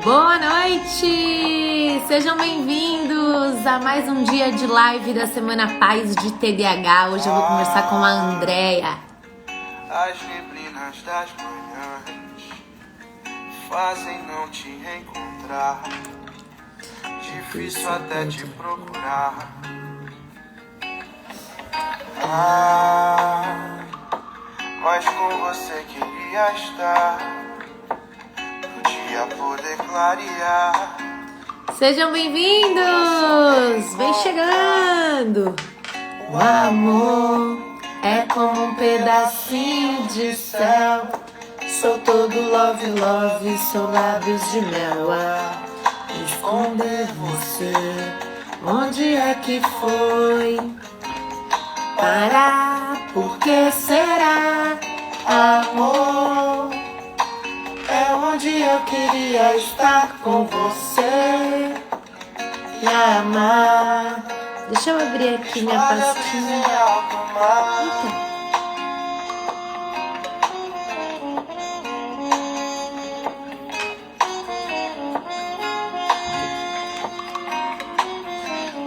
Boa noite! Sejam bem-vindos a mais um dia de live da Semana Paz de TDAH. Hoje eu vou conversar com a Andrea. As neblinas das manhãs fazem não te encontrar. Difícil até te procurar. Mas com você queria estar. Podia poder clarear. Sejam bem-vindos! Vem chegando! O amor é como um pedacinho de céu. Sou todo love, love, sou lábios de mel a esconder você. Onde é que foi parar? Por que será? Amor é onde eu queria estar com você e amar. Deixa eu abrir aqui minha pastinha. Eita.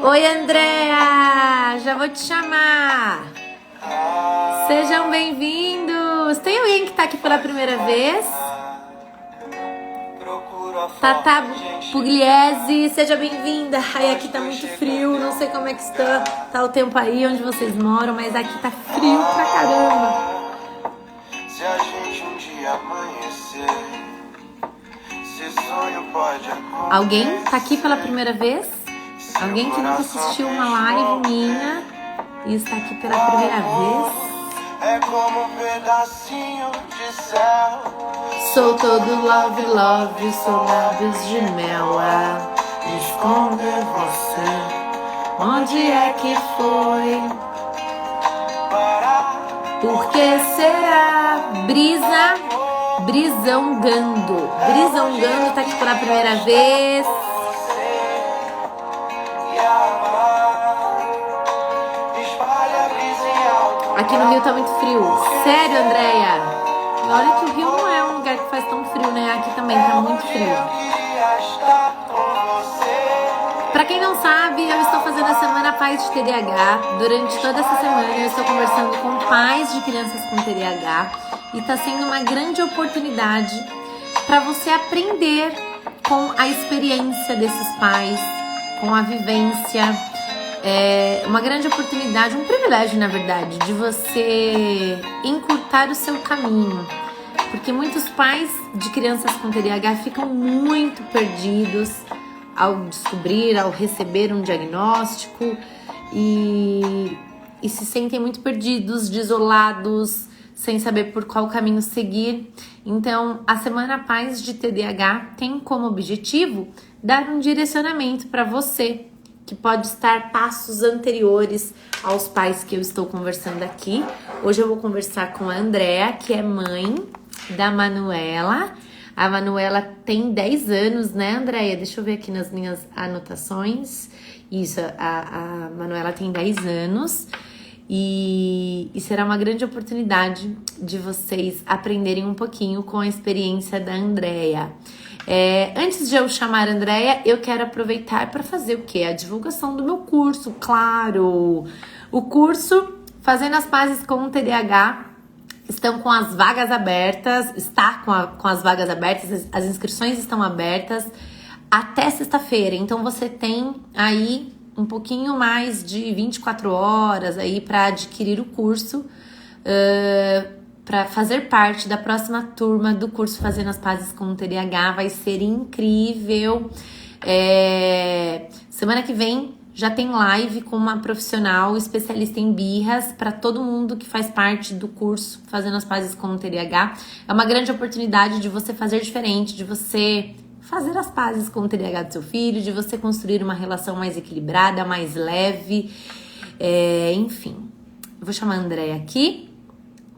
Oi, Andrea! Já vou te chamar. Sejam bem-vindos. Tem alguém que tá aqui pela primeira vez? Tata Pugliese, seja bem-vinda. Ai, aqui tá muito frio, não sei como é que tá o tempo aí onde vocês moram, mas aqui tá frio pra caramba. Se a gente um dia amanhecer, se sonho pode acontecer. Alguém tá aqui pela primeira vez? Alguém que nunca assistiu uma live minha e está aqui pela primeira vez? É como um pedacinho de céu. Sou todo love, love, sou lábios de mel a esconder você. Onde é que foi? Por que será? Brisãogando. Brisãogando tá aqui pela primeira vez. Aqui no Rio tá muito frio. Sério, Andrea? E olha que o Rio não é um lugar que faz tão frio, né? Aqui também tá muito frio. Pra quem não sabe, eu estou fazendo a Semana Paz de TDAH. Durante toda essa semana eu estou conversando com pais de crianças com TDAH. E tá sendo uma grande oportunidade para você aprender com a experiência desses pais, com a vivência. É uma grande oportunidade, um privilégio, na verdade, de você encurtar o seu caminho. Porque muitos pais de crianças com TDAH ficam muito perdidos ao descobrir, ao receber um diagnóstico e se sentem muito perdidos, desolados, sem saber por qual caminho seguir. Então, a Semana Paz de TDAH tem como objetivo dar um direcionamento para você, que pode estar passos anteriores aos pais que eu estou conversando aqui. Hoje eu vou conversar com a Andrea, que é mãe da Manuela. A Manuela tem 10 anos, né, Andrea? Deixa eu ver aqui nas minhas anotações. Isso, a Manuela tem 10 anos e será uma grande oportunidade de vocês aprenderem um pouquinho com a experiência da Andrea. Antes de eu chamar a Andrea, eu quero aproveitar para fazer o quê? A divulgação do meu curso, claro! O curso Fazendo as Pazes com o TDAH estão com as vagas abertas, está com as vagas abertas, as inscrições estão abertas até sexta-feira. Então você tem aí um pouquinho mais de 24 horas aí para adquirir o curso, para fazer parte da próxima turma do curso Fazendo as Pazes com o TDAH. Vai ser incrível. Semana que vem já tem live com uma profissional especialista em birras para todo mundo que faz parte do curso Fazendo as Pazes com o TDAH. É uma grande oportunidade de você fazer diferente, de você fazer as pazes com o TDAH do seu filho, de você construir uma relação mais equilibrada, mais leve, enfim. Eu vou chamar a Andrea aqui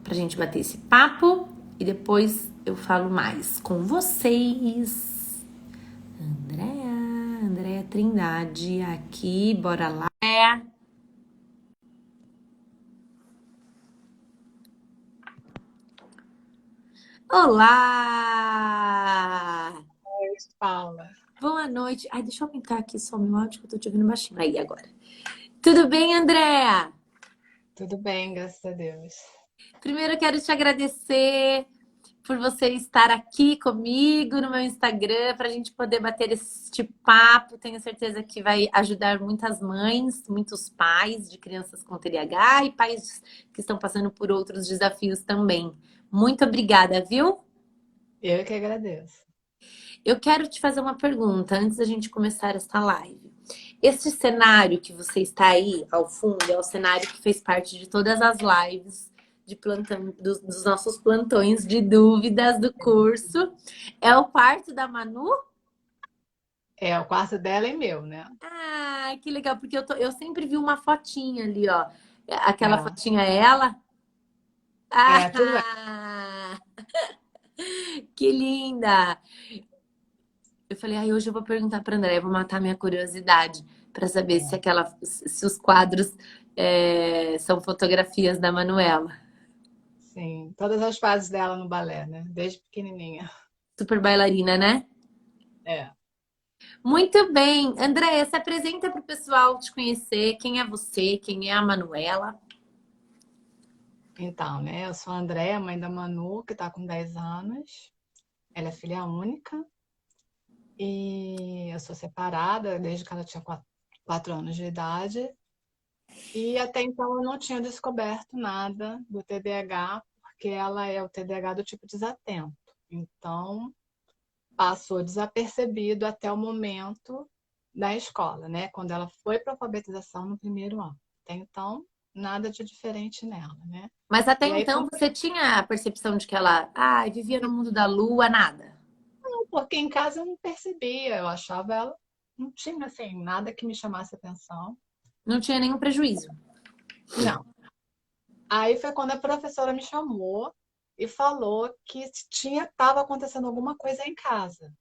pra gente bater esse papo e depois eu falo mais com vocês. Andrea Trindade aqui, bora lá. Olá! Paula. Boa noite. Ai, deixa eu aumentar aqui só o meu áudio que eu tô te ouvindo baixinho. Aí, agora. Tudo bem, Andréa? Tudo bem, graças a Deus. Primeiro eu quero te agradecer por você estar aqui comigo no meu Instagram para a gente poder bater este papo. Tenho certeza que vai ajudar muitas mães, muitos pais de crianças com TDAH e pais que estão passando por outros desafios também. Muito obrigada, viu? Eu que agradeço. Eu quero te fazer uma pergunta antes da gente começar esta live. Este cenário que você está aí ao fundo é o cenário que fez parte de todas as lives de plantão, dos nossos plantões de dúvidas do curso. É o quarto da Manu? É, o quarto dela e meu, né? Ah, que legal, porque eu sempre vi uma fotinha ali, ó. Aquela É, fotinha é ela? tudo bem. Ah, que linda! Eu falei, ai, hoje eu vou perguntar para André, vou matar minha curiosidade para saber se se os quadros são fotografias da Manuela. Sim, todas as fases dela no balé, né? Desde pequenininha. Super bailarina, né? É. Muito bem. Andréia, se apresenta para o pessoal te conhecer. Quem é você? Quem é a Manuela? Então, né? Eu sou a Andréa, mãe da Manu, que tá com 10 anos. Ela é filha única. E eu sou separada desde que ela tinha 4 anos de idade. E até então eu não tinha descoberto nada do TDAH, porque ela é o TDAH do tipo desatento. Então, passou desapercebido até o momento da escola, né? Quando ela foi para a alfabetização no primeiro ano. Até então, nada de diferente nela, né? Mas até E aí, então você tinha a percepção de que ela vivia no mundo da lua, nada. porque em casa eu não percebia, eu achava ela, não tinha assim, nada que me chamasse atenção. Não tinha nenhum prejuízo. Não. Aí foi quando a professora me chamou e falou que estava acontecendo alguma coisa em casa.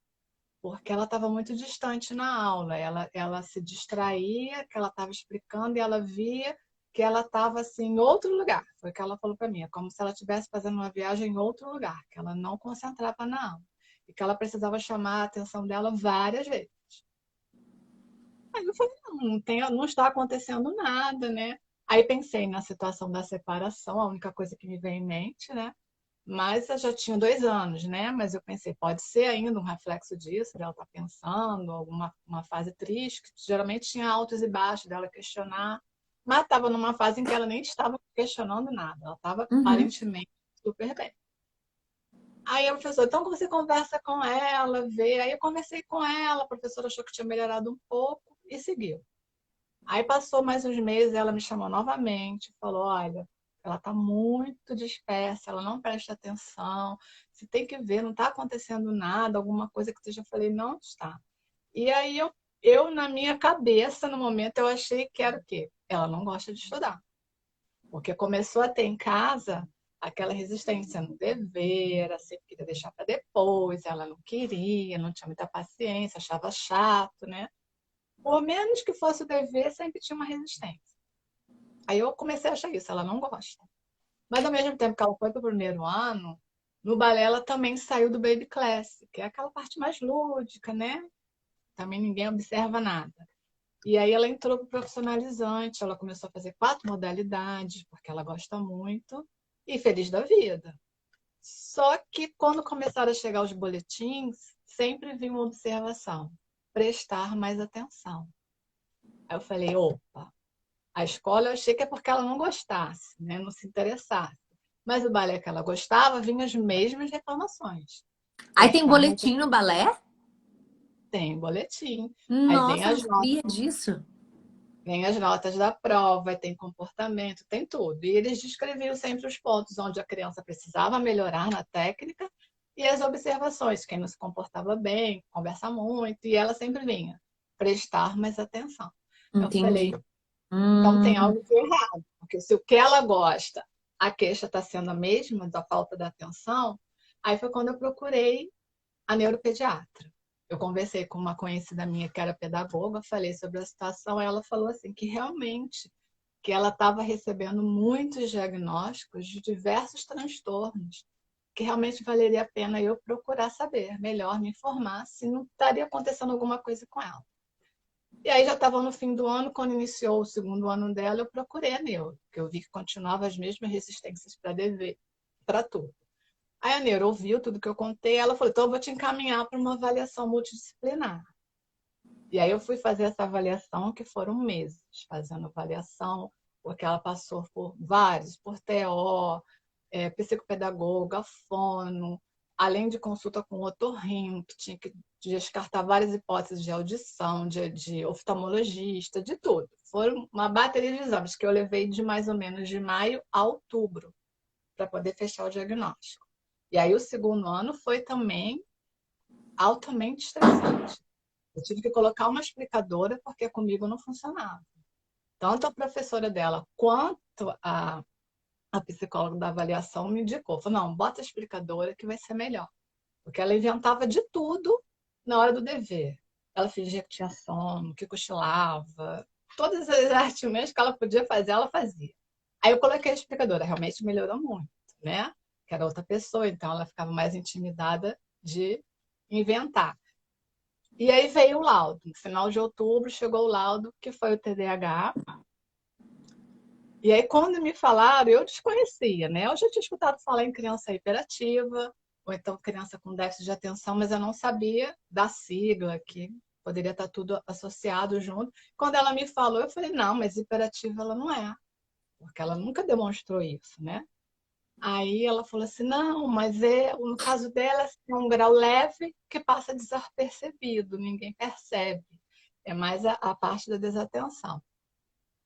Porque ela estava muito distante na aula. Ela se distraía, que ela estava explicando, e ela via que ela estava assim, em outro lugar. Foi o que ela falou para mim. É como se ela estivesse fazendo uma viagem em outro lugar, que ela não concentrava na aula. E que ela precisava chamar a atenção dela várias vezes. Aí eu falei, não está acontecendo nada, né? Aí pensei na situação da separação, a única coisa que me veio em mente, né? Mas eu já tinha 2 anos, né? Mas eu pensei, pode ser ainda um reflexo disso, dela estar pensando, alguma uma fase triste, que geralmente tinha altos e baixos dela questionar, mas estava numa fase em que ela nem estava questionando nada, ela estava Uhum. aparentemente super bem. Aí a professora, então você conversa com ela, vê. Aí eu conversei com ela, a professora achou que tinha melhorado um pouco e seguiu. Aí passou mais uns meses, ela me chamou novamente, falou: olha, ela está muito dispersa, ela não presta atenção, você tem que ver, não está acontecendo nada, alguma coisa que seja. Eu falei: não está. E aí na minha cabeça, no momento, eu achei que era o quê? Ela não gosta de estudar. Porque começou a ter em casa aquela resistência no dever, ela sempre queria deixar para depois, ela não queria, não tinha muita paciência, achava chato, né? Por menos que fosse o dever, sempre tinha uma resistência. Aí eu comecei a achar isso, ela não gosta. Mas ao mesmo tempo que ela foi para o primeiro ano, no balé ela também saiu do Baby Class, que é aquela parte mais lúdica, né? Também ninguém observa nada. E aí ela entrou para o profissionalizante, ela começou a fazer 4 modalidades, porque ela gosta muito, e feliz da vida. Só que quando começaram a chegar os boletins, sempre vinha uma observação: prestar mais atenção. Aí eu falei, opa, a escola eu achei que é porque ela não gostasse, né? Não se interessasse. Mas o balé que ela gostava, vinha as mesmas reclamações. Aí tem Prestar mais boletim no balé? tem boletim. Aí Nossa, eu não sabia disso. vem as notas da prova, tem comportamento, tem tudo. E eles descreviam sempre os pontos onde a criança precisava melhorar na técnica e as observações, quem não se comportava bem, conversa muito, e ela sempre vinha prestar mais atenção. Eu falei, Entendi. então tem Hum. algo de errado, porque se o que ela gosta, a queixa está sendo a mesma da falta de atenção, aí foi quando eu procurei a neuropediatra. Eu conversei com uma conhecida minha que era pedagoga, falei sobre a situação, e ela falou assim que realmente que ela estava recebendo muitos diagnósticos de diversos transtornos que realmente valeria a pena eu procurar saber melhor, me informar, se não estaria acontecendo alguma coisa com ela. E aí já estava no fim do ano, quando iniciou o segundo ano dela, eu procurei a neuro, porque eu vi que continuava as mesmas resistências para DV, para tudo. Aí a neuro ouviu tudo que eu contei, ela falou, então eu vou te encaminhar para uma avaliação multidisciplinar. E aí eu fui fazer essa avaliação, que foram meses fazendo avaliação, porque ela passou por vários, por TO, psicopedagoga, fono, além de consulta com otorrino, que tinha que descartar várias hipóteses de audição, de oftalmologista, de tudo. Foi uma bateria de exames que eu levei de mais ou menos de maio a outubro para poder fechar o diagnóstico. E aí o segundo ano foi também altamente estressante. Eu tive que colocar uma explicadora porque comigo não funcionava. Tanto a professora dela quanto a psicóloga da avaliação me indicou. Falou, não, bota a explicadora que vai ser melhor. Porque ela inventava de tudo na hora do dever. Ela fingia que tinha sono, que cochilava. Todas as artimanhas que ela podia fazer, ela fazia. Aí eu coloquei a explicadora. Realmente melhorou muito, né? Que era outra pessoa, então ela ficava mais intimidada de inventar. E aí veio o laudo. No final de outubro chegou o laudo, que foi o TDAH. E aí, quando me falaram, eu desconhecia, né? Eu já tinha escutado falar em criança hiperativa, ou então criança com déficit de atenção, mas eu não sabia da sigla, que poderia estar tudo associado junto. Quando ela me falou, eu falei, não, mas hiperativa ela não é, porque ela nunca demonstrou isso, né? Aí ela falou assim, não, mas no caso dela é um grau leve que passa desapercebido, ninguém percebe. É mais a parte da desatenção.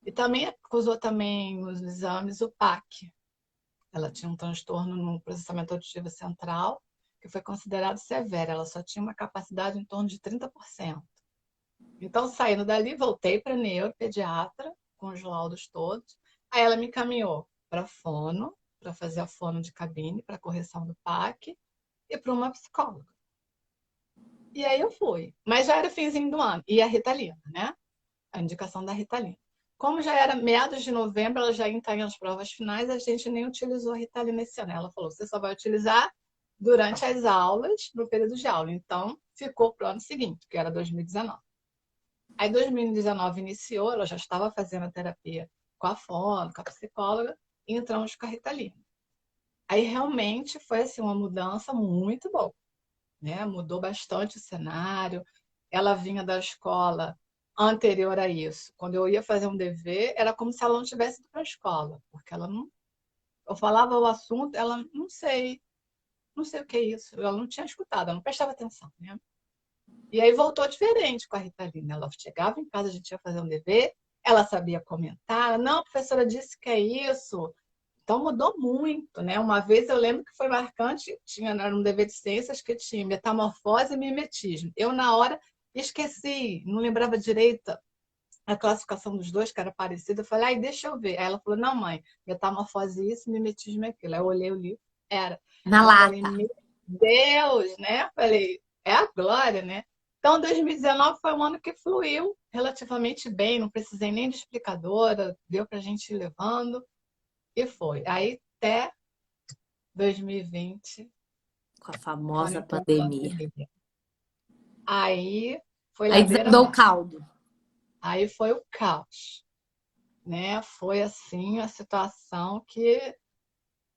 E também acusou também nos exames o PAC. Ela tinha um transtorno no processamento auditivo central, que foi considerado severo. Ela só tinha uma capacidade em torno de 30%. Então, saindo dali, voltei para a neuropediatra, com os laudos todos. Aí ela me encaminhou para fono, para fazer a fono de cabine, para correção do PAC, e para uma psicóloga. E aí eu fui. Mas já era finzinho do ano. E a Ritalina, né? A indicação da Ritalina. Como já era meados de novembro, ela já ia entrar nas provas finais, a gente nem utilizou a Ritalina esse ano. Ela falou, você só vai utilizar durante as aulas, no período de aula. Então, ficou para o ano seguinte, que era 2019. Aí 2019 iniciou, ela já estava fazendo a terapia com a fono, com a psicóloga, e entramos com a Ritalina. Aí realmente foi assim, uma mudança muito boa, né? Mudou bastante o cenário. Ela vinha da escola anterior a isso. Quando eu ia fazer um dever, era como se ela não tivesse ido para a escola, porque ela não. Eu falava o assunto, ela não sei o que é isso. Ela não tinha escutado, ela não prestava atenção, né? E aí voltou diferente com a Ritalina. Ela chegava em casa, a gente ia fazer um dever, ela sabia comentar. Não, a professora disse que é isso. Então mudou muito, né? Uma vez eu lembro que foi marcante, era um dever de ciências que tinha metamorfose e mimetismo. Eu, na hora, esqueci, não lembrava direito a classificação dos dois, que era parecida. Eu falei, ai, deixa eu ver. Aí ela falou, não, mãe, metamorfose isso, mimetismo é aquilo. Aí eu olhei o livro, era. Na Eu falei, lata. meu Deus, né? Eu falei, é a glória, né? Então, 2019 foi um ano que fluiu relativamente bem, não precisei nem de explicadora, deu para a gente ir levando, e foi. Aí, até 2020, Com a quando famosa entrou a pandemia. pandemia. Aí foi Aí ladeira desandou o abaixo. caldo. Aí foi o caos, né? Foi assim a situação que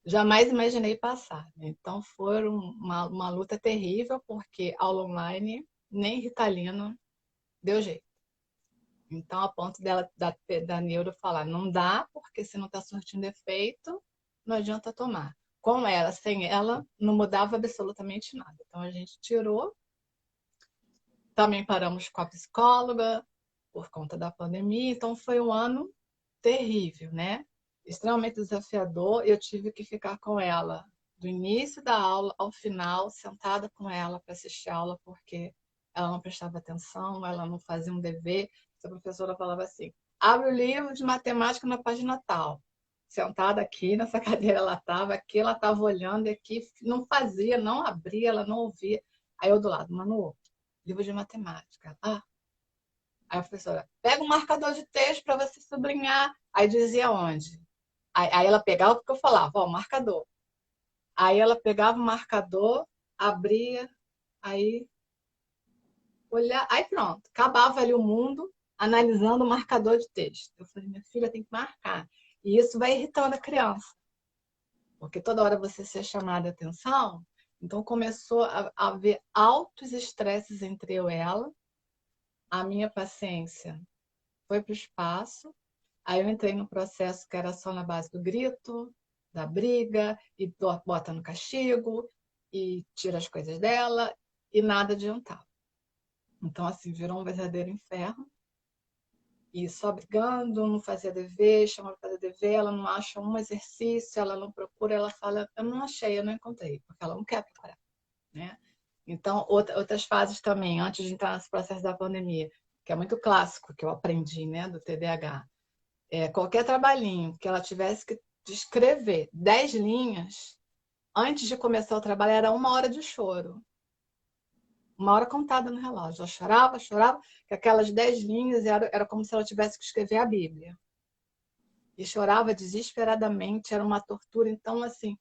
jamais imaginei passar, né? Então foi uma luta terrível, porque aula online nem Ritalina deu jeito. Então, a ponto da neuro falar, não dá, porque se não está surtindo efeito, não adianta tomar. Com ela, sem ela, não mudava absolutamente nada. Então, a gente tirou. Também paramos com a psicóloga, por conta da pandemia. Então, foi um ano terrível, né? Extremamente desafiador. Eu tive que ficar com ela do início da aula ao final, sentada com ela para assistir a aula, porque ela não prestava atenção, ela não fazia um dever. A professora falava assim, abre o livro de matemática na página tal. Sentada aqui, nessa cadeira ela estava olhando e aqui não fazia, não abria, ela não ouvia. Aí eu do lado, Manu, livro de matemática. Ah, aí a professora, pega um marcador de texto para você sublinhar. Aí dizia onde? Aí ela pegava porque eu falava, ó, marcador. Aí ela pegava o marcador, abria, aí olhar, aí pronto, acabava ali o mundo analisando o marcador de texto. Eu falei, minha filha tem que marcar. E isso vai irritando a criança, porque toda hora você ser chamada a atenção. Então começou a haver altos estresses entre eu e ela. A minha paciência foi para o espaço. Aí eu entrei no processo que era só na base do grito, da briga, e bota no castigo, e tira as coisas dela, e nada adiantava. Então, assim, virou um verdadeiro inferno. E só brigando, não fazia dever, chama para fazer dever, ela não acha um exercício, ela não procura, ela fala, eu não achei, eu não encontrei, porque ela não quer procurar, né? Então, outras fases também, antes de entrar nesse processo da pandemia, que é muito clássico, que eu aprendi, né, do TDAH. Qualquer trabalhinho que ela tivesse que escrever 10 linhas, antes de começar o trabalho, era 1 hora de choro. 1 hora contada no relógio. Ela chorava, chorava, que aquelas 10 linhas era como se ela tivesse que escrever a Bíblia. E chorava desesperadamente, era uma tortura. Então, assim,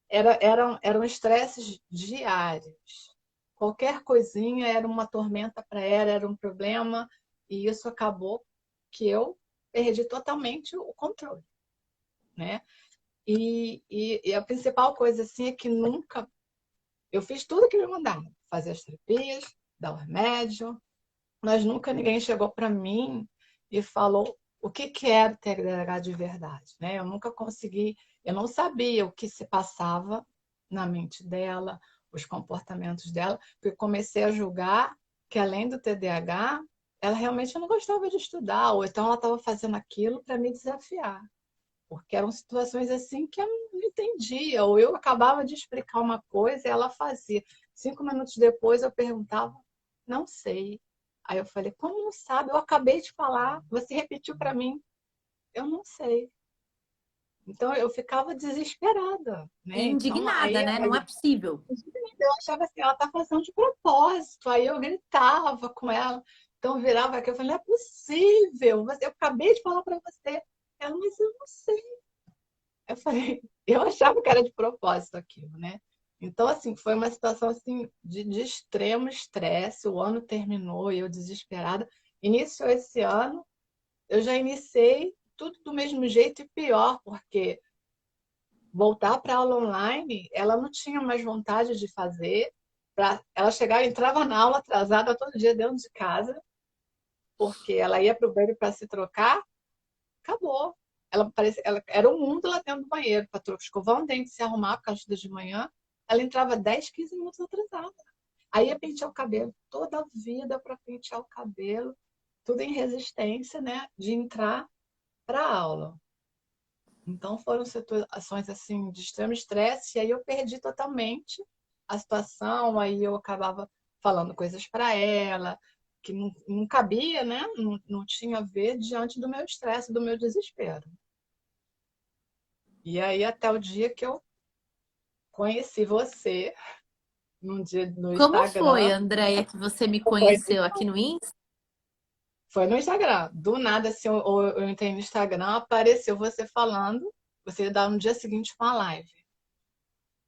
eram estresses diários. Qualquer coisinha era uma tormenta para ela, era um problema, e isso acabou que eu perdi totalmente o controle, né? E a principal coisa assim é que nunca eu fiz tudo que me mandaram, fazer as terapias, dar o remédio, mas nunca ninguém chegou para mim e falou o que era o TDAH de verdade, né? Eu nunca consegui, eu não sabia o que se passava na mente dela, os comportamentos dela, porque comecei a julgar que além do TDAH, ela realmente não gostava de estudar, ou então ela estava fazendo aquilo para me desafiar. Porque eram situações assim que eu não entendia, ou eu acabava de explicar uma coisa e ela fazia. 5 minutos depois eu perguntava, não sei. Aí eu falei, como não sabe? Eu acabei de falar, você repetiu para mim. Eu não sei. Então eu ficava desesperada, né? Então Indignada, né? Não é possível. eu achava assim, ela tá fazendo de propósito. Aí eu gritava com ela. Então eu virava aqui, eu falei, não é possível. Eu acabei de falar para você. Ela, mas eu não sei. Eu falei, eu achava que era de propósito aquilo, né? Então, assim, foi uma situação assim de extremo estresse. O ano terminou e eu desesperada. Iniciou esse ano, eu já iniciei tudo do mesmo jeito e pior, porque voltar para aula online, ela não tinha mais vontade de fazer. Ela chegava, entrava na aula atrasada todo dia dentro de casa, porque ela ia para o banheiro para se trocar, acabou. Ela era um mundo lá dentro do banheiro, para escovar um dente, se arrumar, porque ela estuda de manhã. Ela entrava 10, 15 minutos atrasada. Aí ia pentear o cabelo, toda a vida para pentear o cabelo, tudo em resistência, né, de entrar para a aula. Então foram situações assim de extremo estresse, e aí eu perdi totalmente a situação, aí eu acabava falando coisas para ela que não cabia, né? Não tinha a ver diante do meu estresse, do meu desespero. E aí até o dia que eu conheci você, num dia no Como foi, Instagram, Andréia, que você me foi, conheceu aqui no Insta? foi no Instagram. Do nada, assim, eu entrei no Instagram, apareceu você falando, você ia dar no dia seguinte uma live.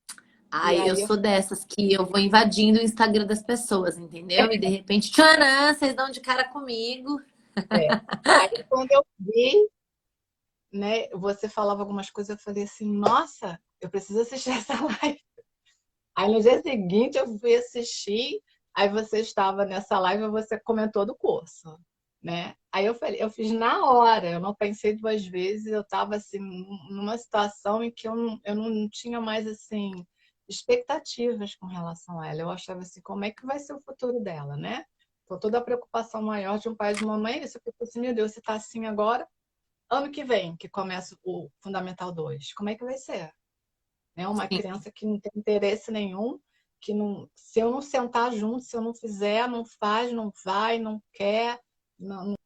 E Ai, eu aí eu sou dessas que eu vou invadindo o Instagram das pessoas, entendeu? E de repente, tcharam, vocês dão de cara comigo. é. Aí quando eu vi, né, você falava algumas coisas, eu falei assim, nossa, eu preciso assistir essa live. Aí no dia seguinte eu fui assistir, aí você estava nessa live e você comentou do curso, né? Aí eu falei, eu fiz na hora, eu não pensei 2 vezes, eu estava assim numa situação em que eu não tinha mais assim expectativas com relação a ela. Eu achava assim, como é que vai ser o futuro dela, né? Com toda a preocupação maior de um pai e de uma mãe, isso eu fico assim, meu Deus, você está assim agora, ano que vem, que começa o Fundamental 2, como é que vai ser? Né? Uma Sim. criança que não tem interesse nenhum, que não, se eu não sentar junto, se eu não fizer, não faz, não vai, não quer.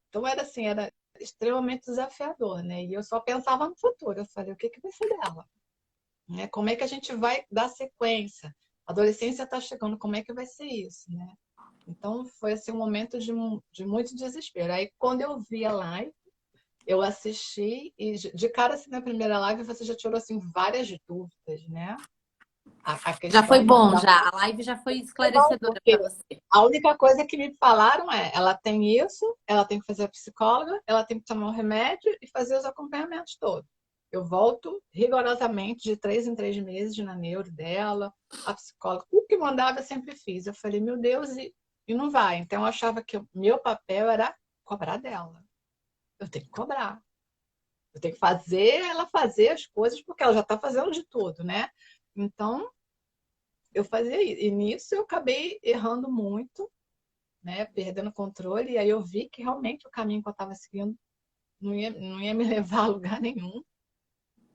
Então era assim, era extremamente desafiador, né? E eu só pensava no futuro. Eu falei, o que que vai ser dela? Né? Como é que a gente vai dar sequência? A adolescência está chegando, como é que vai ser isso, né? Então foi assim um momento de muito desespero. Aí quando eu vi a live, eu assisti e de cara assim na primeira live você já tirou assim várias dúvidas, né? A Já foi questão bom, da já. A live já foi foi bom, esclarecedora porque para você. a única coisa que me falaram é, ela tem isso, ela tem que fazer a psicóloga, ela tem que tomar o remédio e fazer os acompanhamentos todos. Eu volto rigorosamente de 3 em 3 meses na neuro dela, a psicóloga, o que mandava eu sempre fiz. Eu falei, meu Deus, e não vai. Então eu achava que o meu papel era cobrar dela. Eu tenho que cobrar. Eu tenho que fazer ela fazer as coisas, porque ela já está fazendo de tudo, né? Então, eu fazia isso. E nisso eu acabei errando muito, né? Perdendo o controle. E aí eu vi que realmente o caminho que eu estava seguindo não ia me levar a lugar nenhum,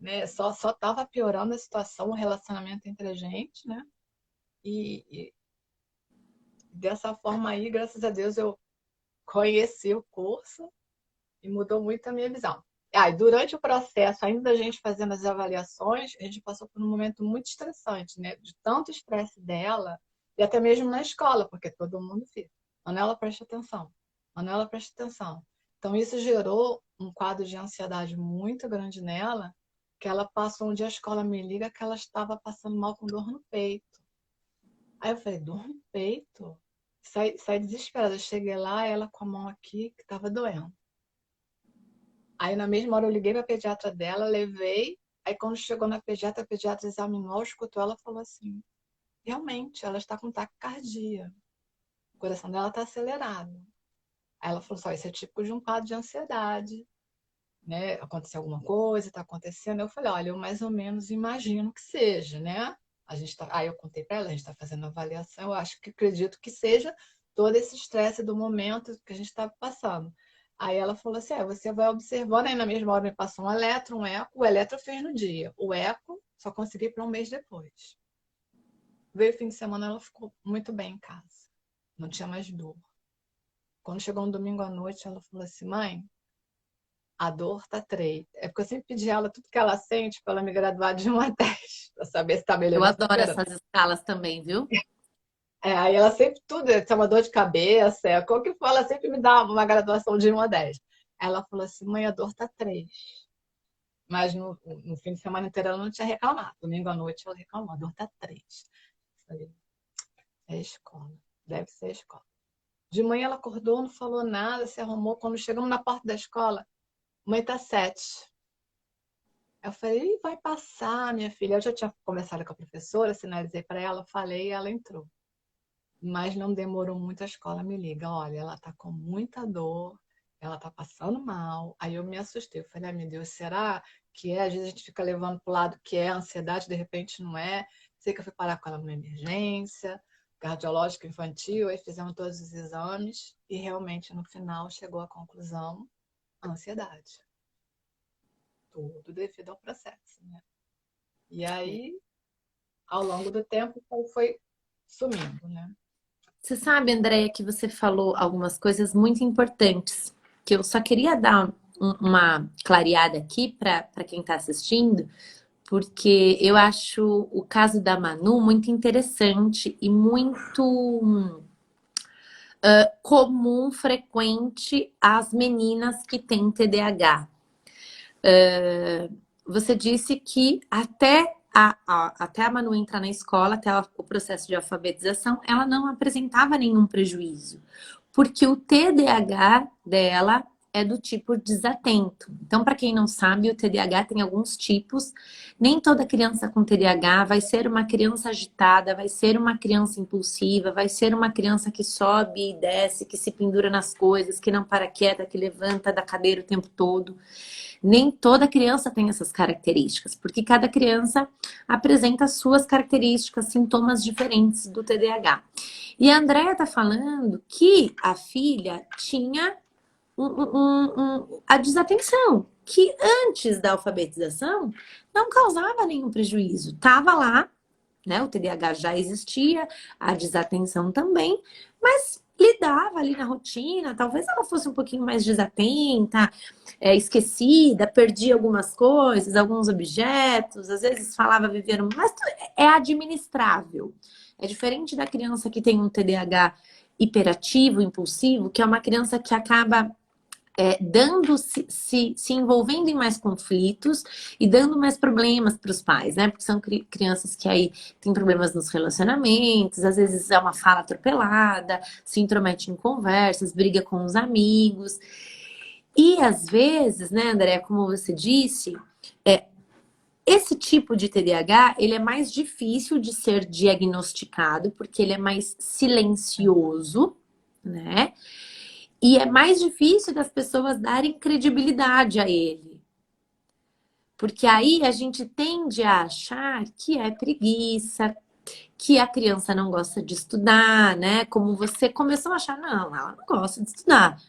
né? Só estava piorando a situação, o relacionamento entre a gente, né? E dessa forma aí, graças a Deus, eu conheci o curso e mudou muito a minha visão. Ah, e durante o processo, ainda a gente fazendo as avaliações, a gente passou por um momento muito estressante, né? De tanto estresse dela, e até mesmo na escola, porque todo mundo fica. Manuela, presta atenção. Manuela, presta atenção. Então, isso gerou um quadro de ansiedade muito grande nela, que ela passou um dia, a escola me liga que ela estava passando mal com dor no peito. Aí eu falei, dor no peito? Saí desesperada. Eu cheguei lá, ela com a mão aqui, que estava doendo. Aí na mesma hora eu liguei para a pediatra dela, levei. Aí quando chegou na pediatra, a pediatra examinou, escutou, ela falou assim: realmente, ela está com taquicardia. O coração dela está acelerado. Aí ela falou só, isso é típico de um quadro de ansiedade, né? Aconteceu alguma coisa, está acontecendo. Eu falei, olha, eu mais ou menos imagino que seja, né? Aí eu contei para ela, a gente está fazendo avaliação, eu acho que acredito que seja todo esse estresse do momento que a gente está passando. Aí ela falou assim, você vai observando, aí na mesma hora me passou um eletro, um eco, o eletro eu fiz no dia, o eco só consegui para um mês depois. Veio o fim de semana, ela ficou muito bem em casa, não tinha mais dor. Quando chegou um domingo à noite, ela falou assim, mãe, a dor tá 3. É porque eu sempre pedi a ela tudo que ela sente para ela me graduar de 1 a 10, para saber se tá Eu melhorando, se tá adoro piorando. essas escalas também, viu? Aí ela sempre, tudo, se é uma dor de cabeça, qual que for, ela sempre me dá uma graduação de 1 a 10. Ela falou assim, mãe, a dor tá 3. Mas no fim de semana inteiro ela não tinha reclamado. Domingo à noite ela reclamou, a dor tá 3. Falei, é escola, deve ser escola. De manhã ela acordou, não falou nada, se arrumou. Quando chegamos na porta da escola, mãe tá 7. Eu falei, vai passar, minha filha. Eu já tinha conversado com a professora, sinalizei para ela, falei e ela entrou. Mas não demorou muito, a escola me liga. Olha, ela tá com muita dor, ela tá passando mal. Aí eu me assustei. Eu falei, meu Deus, será que é? Às vezes a gente fica levando pro lado que é ansiedade, de repente não é. Sei que eu fui parar com ela numa emergência, cardiológica infantil, aí fizemos todos os exames e realmente no final chegou à conclusão, ansiedade. Tudo devido ao processo, né? E aí, ao longo do tempo, foi sumindo, né? Você sabe, Andréia, que você falou algumas coisas muito importantes, que eu só queria dar uma clareada aqui para quem está assistindo, porque eu acho o caso da Manu muito interessante e muito comum, frequente às meninas que têm TDAH. Você disse que até a Manu entrar na escola, até o processo de alfabetização, ela não apresentava nenhum prejuízo, porque o TDAH dela é do tipo desatento. Então, para quem não sabe, o TDAH tem alguns tipos. Nem toda criança com TDAH vai ser uma criança agitada, vai ser uma criança impulsiva, vai ser uma criança que sobe e desce, que se pendura nas coisas, que não para quieta, que levanta da cadeira o tempo todo. Nem toda criança tem essas características, porque cada criança apresenta suas características, sintomas diferentes do TDAH. E a Andrea está falando que a filha tinha a desatenção, que antes da alfabetização não causava nenhum prejuízo. Estava lá, né? O TDAH já existia, a desatenção também, mas lidava ali na rotina. Talvez ela fosse um pouquinho mais desatenta, esquecida, perdia algumas coisas, alguns objetos, às vezes falava viver, mas é administrável. É diferente da criança que tem um TDAH hiperativo, impulsivo, que é uma criança que acaba dando se envolvendo em mais conflitos e dando mais problemas para os pais, né? Porque são crianças que aí têm problemas nos relacionamentos, às vezes é uma fala atropelada, se intromete em conversas, briga com os amigos. E às vezes, né, André, como você disse, esse tipo de TDAH, ele é mais difícil de ser diagnosticado, porque ele é mais silencioso, né? E é mais difícil das pessoas darem credibilidade a ele. Porque aí a gente tende a achar que é preguiça, que a criança não gosta de estudar, né? Como você começou a achar, não, ela não gosta de estudar.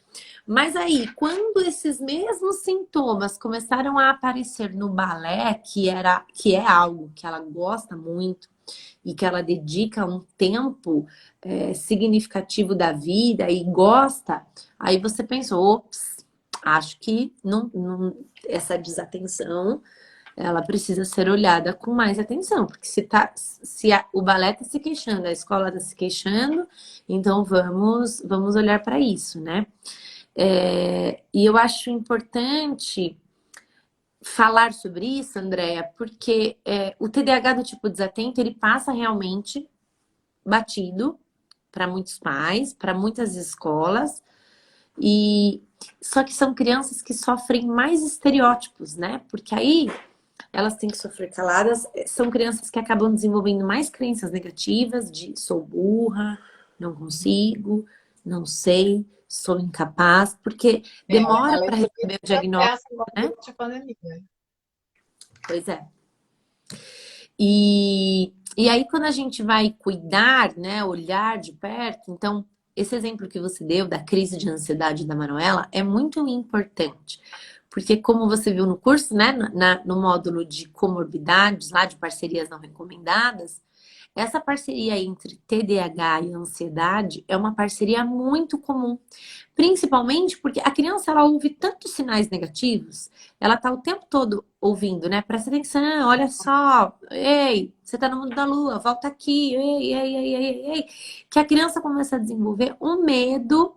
Mas aí, quando esses mesmos sintomas começaram a aparecer no balé, que é algo que ela gosta muito e que ela dedica um tempo significativo da vida e gosta, aí você pensou, ops, acho que essa desatenção ela precisa ser olhada com mais atenção, porque o balé está se queixando, a escola está se queixando, então vamos olhar para isso, né? E eu acho importante falar sobre isso, Andréa, porque o TDAH do tipo desatento, ele passa realmente batido para muitos pais, para muitas escolas, e só que são crianças que sofrem mais estereótipos, né? Porque aí elas têm que sofrer caladas, são crianças que acabam desenvolvendo mais crenças negativas de sou burra, não consigo, não sei, sou incapaz, porque demora Além para de tudo, receber o processo diagnóstico, né? de pandemia. Pois é. E aí, quando a gente vai cuidar, né, olhar de perto, então, esse exemplo que você deu da crise de ansiedade da Manuela é muito importante. Porque, como você viu no curso, né, no módulo de comorbidades, lá de parcerias não recomendadas, essa parceria entre TDAH e ansiedade é uma parceria muito comum. Principalmente porque a criança ela ouve tantos sinais negativos, ela tá o tempo todo ouvindo, né? Presta atenção, olha só, ei, você tá no mundo da lua, volta aqui, ei, ei, ei, ei, ei, que a criança começa a desenvolver um medo.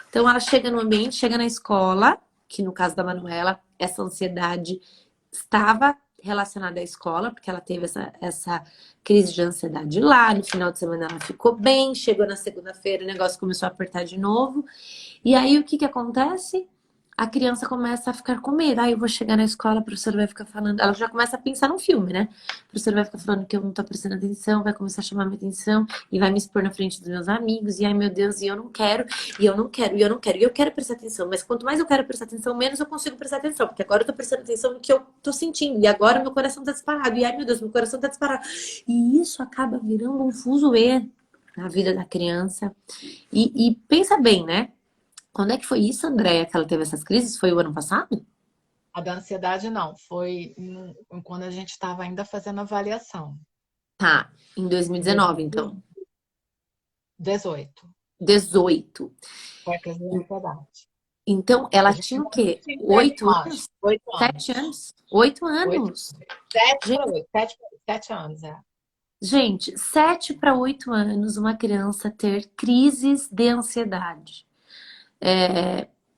Então ela chega no ambiente, chega na escola, que no caso da Manuela, essa ansiedade estava relacionada à escola, porque ela teve essa crise de ansiedade lá, no final de semana ela ficou bem, chegou na segunda-feira, o negócio começou a apertar de novo. E aí o que que acontece? A criança começa a ficar com medo. Ah, eu vou chegar na escola, a professora vai ficar falando. Ela já começa a pensar num filme, né? A professora vai ficar falando que eu não tô prestando atenção, vai começar a chamar minha atenção e vai me expor na frente dos meus amigos. E ai, meu Deus, e eu não quero, e eu não quero, e eu não quero, e eu quero prestar atenção. Mas quanto mais eu quero prestar atenção, menos eu consigo prestar atenção. Porque agora eu tô prestando atenção no que eu tô sentindo. E agora meu coração tá disparado. E ai, meu Deus, meu coração tá disparado. E isso acaba virando um fuzuê na vida da criança. E pensa bem, né? Quando é que foi isso, Andréia, que ela teve essas crises? Foi o ano passado? A da ansiedade não, foi quando a gente estava ainda fazendo avaliação. Tá, em 2019, então. 2018, 18. foi a crise da ansiedade. Então, A ela gente tinha o não quê? tinha 8 diagnóstico, anos? 8 anos. 7 anos? 8 Oito, anos. 7 para Gente, 8, 7 anos, é. gente, 7 para 8 anos, uma criança ter crises de ansiedade.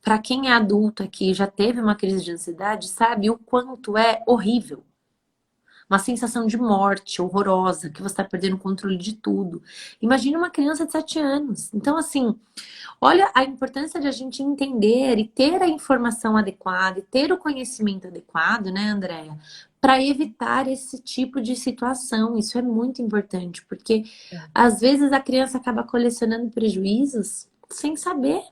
Para quem é adulto aqui e já teve uma crise de ansiedade, sabe o quanto é horrível. Uma sensação de morte horrorosa, que você está perdendo o controle de tudo. Imagina uma criança de 7 anos. Então, assim, olha a importância de a gente entender e ter a informação adequada e ter o conhecimento adequado, né, Andréia? Para evitar esse tipo de situação. Isso é muito importante, porque às vezes a criança acaba colecionando prejuízos sem saber.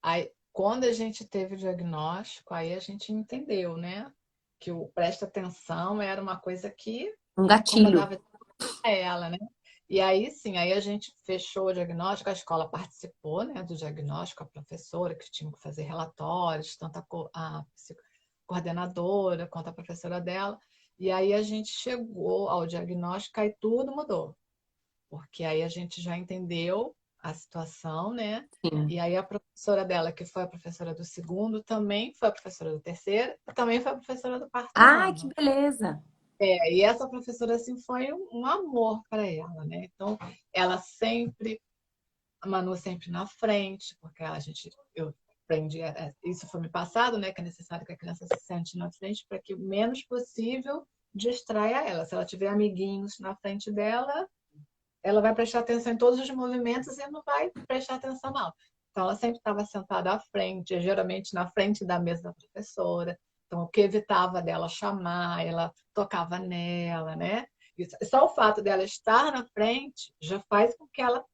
Aí, quando a gente teve o diagnóstico, aí a gente entendeu, né? Que o presta atenção era uma coisa que Um gatilho. incomodava a ela, né? E aí sim, aí a gente fechou o diagnóstico, a escola participou, né, do diagnóstico, a professora que tinha que fazer relatórios, tanto a coordenadora quanto a professora dela. E aí a gente chegou ao diagnóstico e tudo mudou, porque aí a gente já entendeu a situação, né? Sim. E aí a professora dela, que foi a professora do segundo, também foi a professora do terceiro, e também foi a professora do quarto Ai, que ano. beleza. E essa professora, assim, foi um amor para ela, né? Então, ela sempre, a Manu sempre na frente, porque eu aprendi, isso foi me passado, né, que é necessário que a criança se sente na frente para que o menos possível distraia ela. Se ela tiver amiguinhos na frente dela, ela vai prestar atenção em todos os movimentos e não vai prestar atenção não. Então, ela sempre estava sentada à frente, geralmente na frente da mesa da professora. Então, o que evitava dela chamar, ela tocava nela, né? E só o fato dela estar na frente já faz com que ela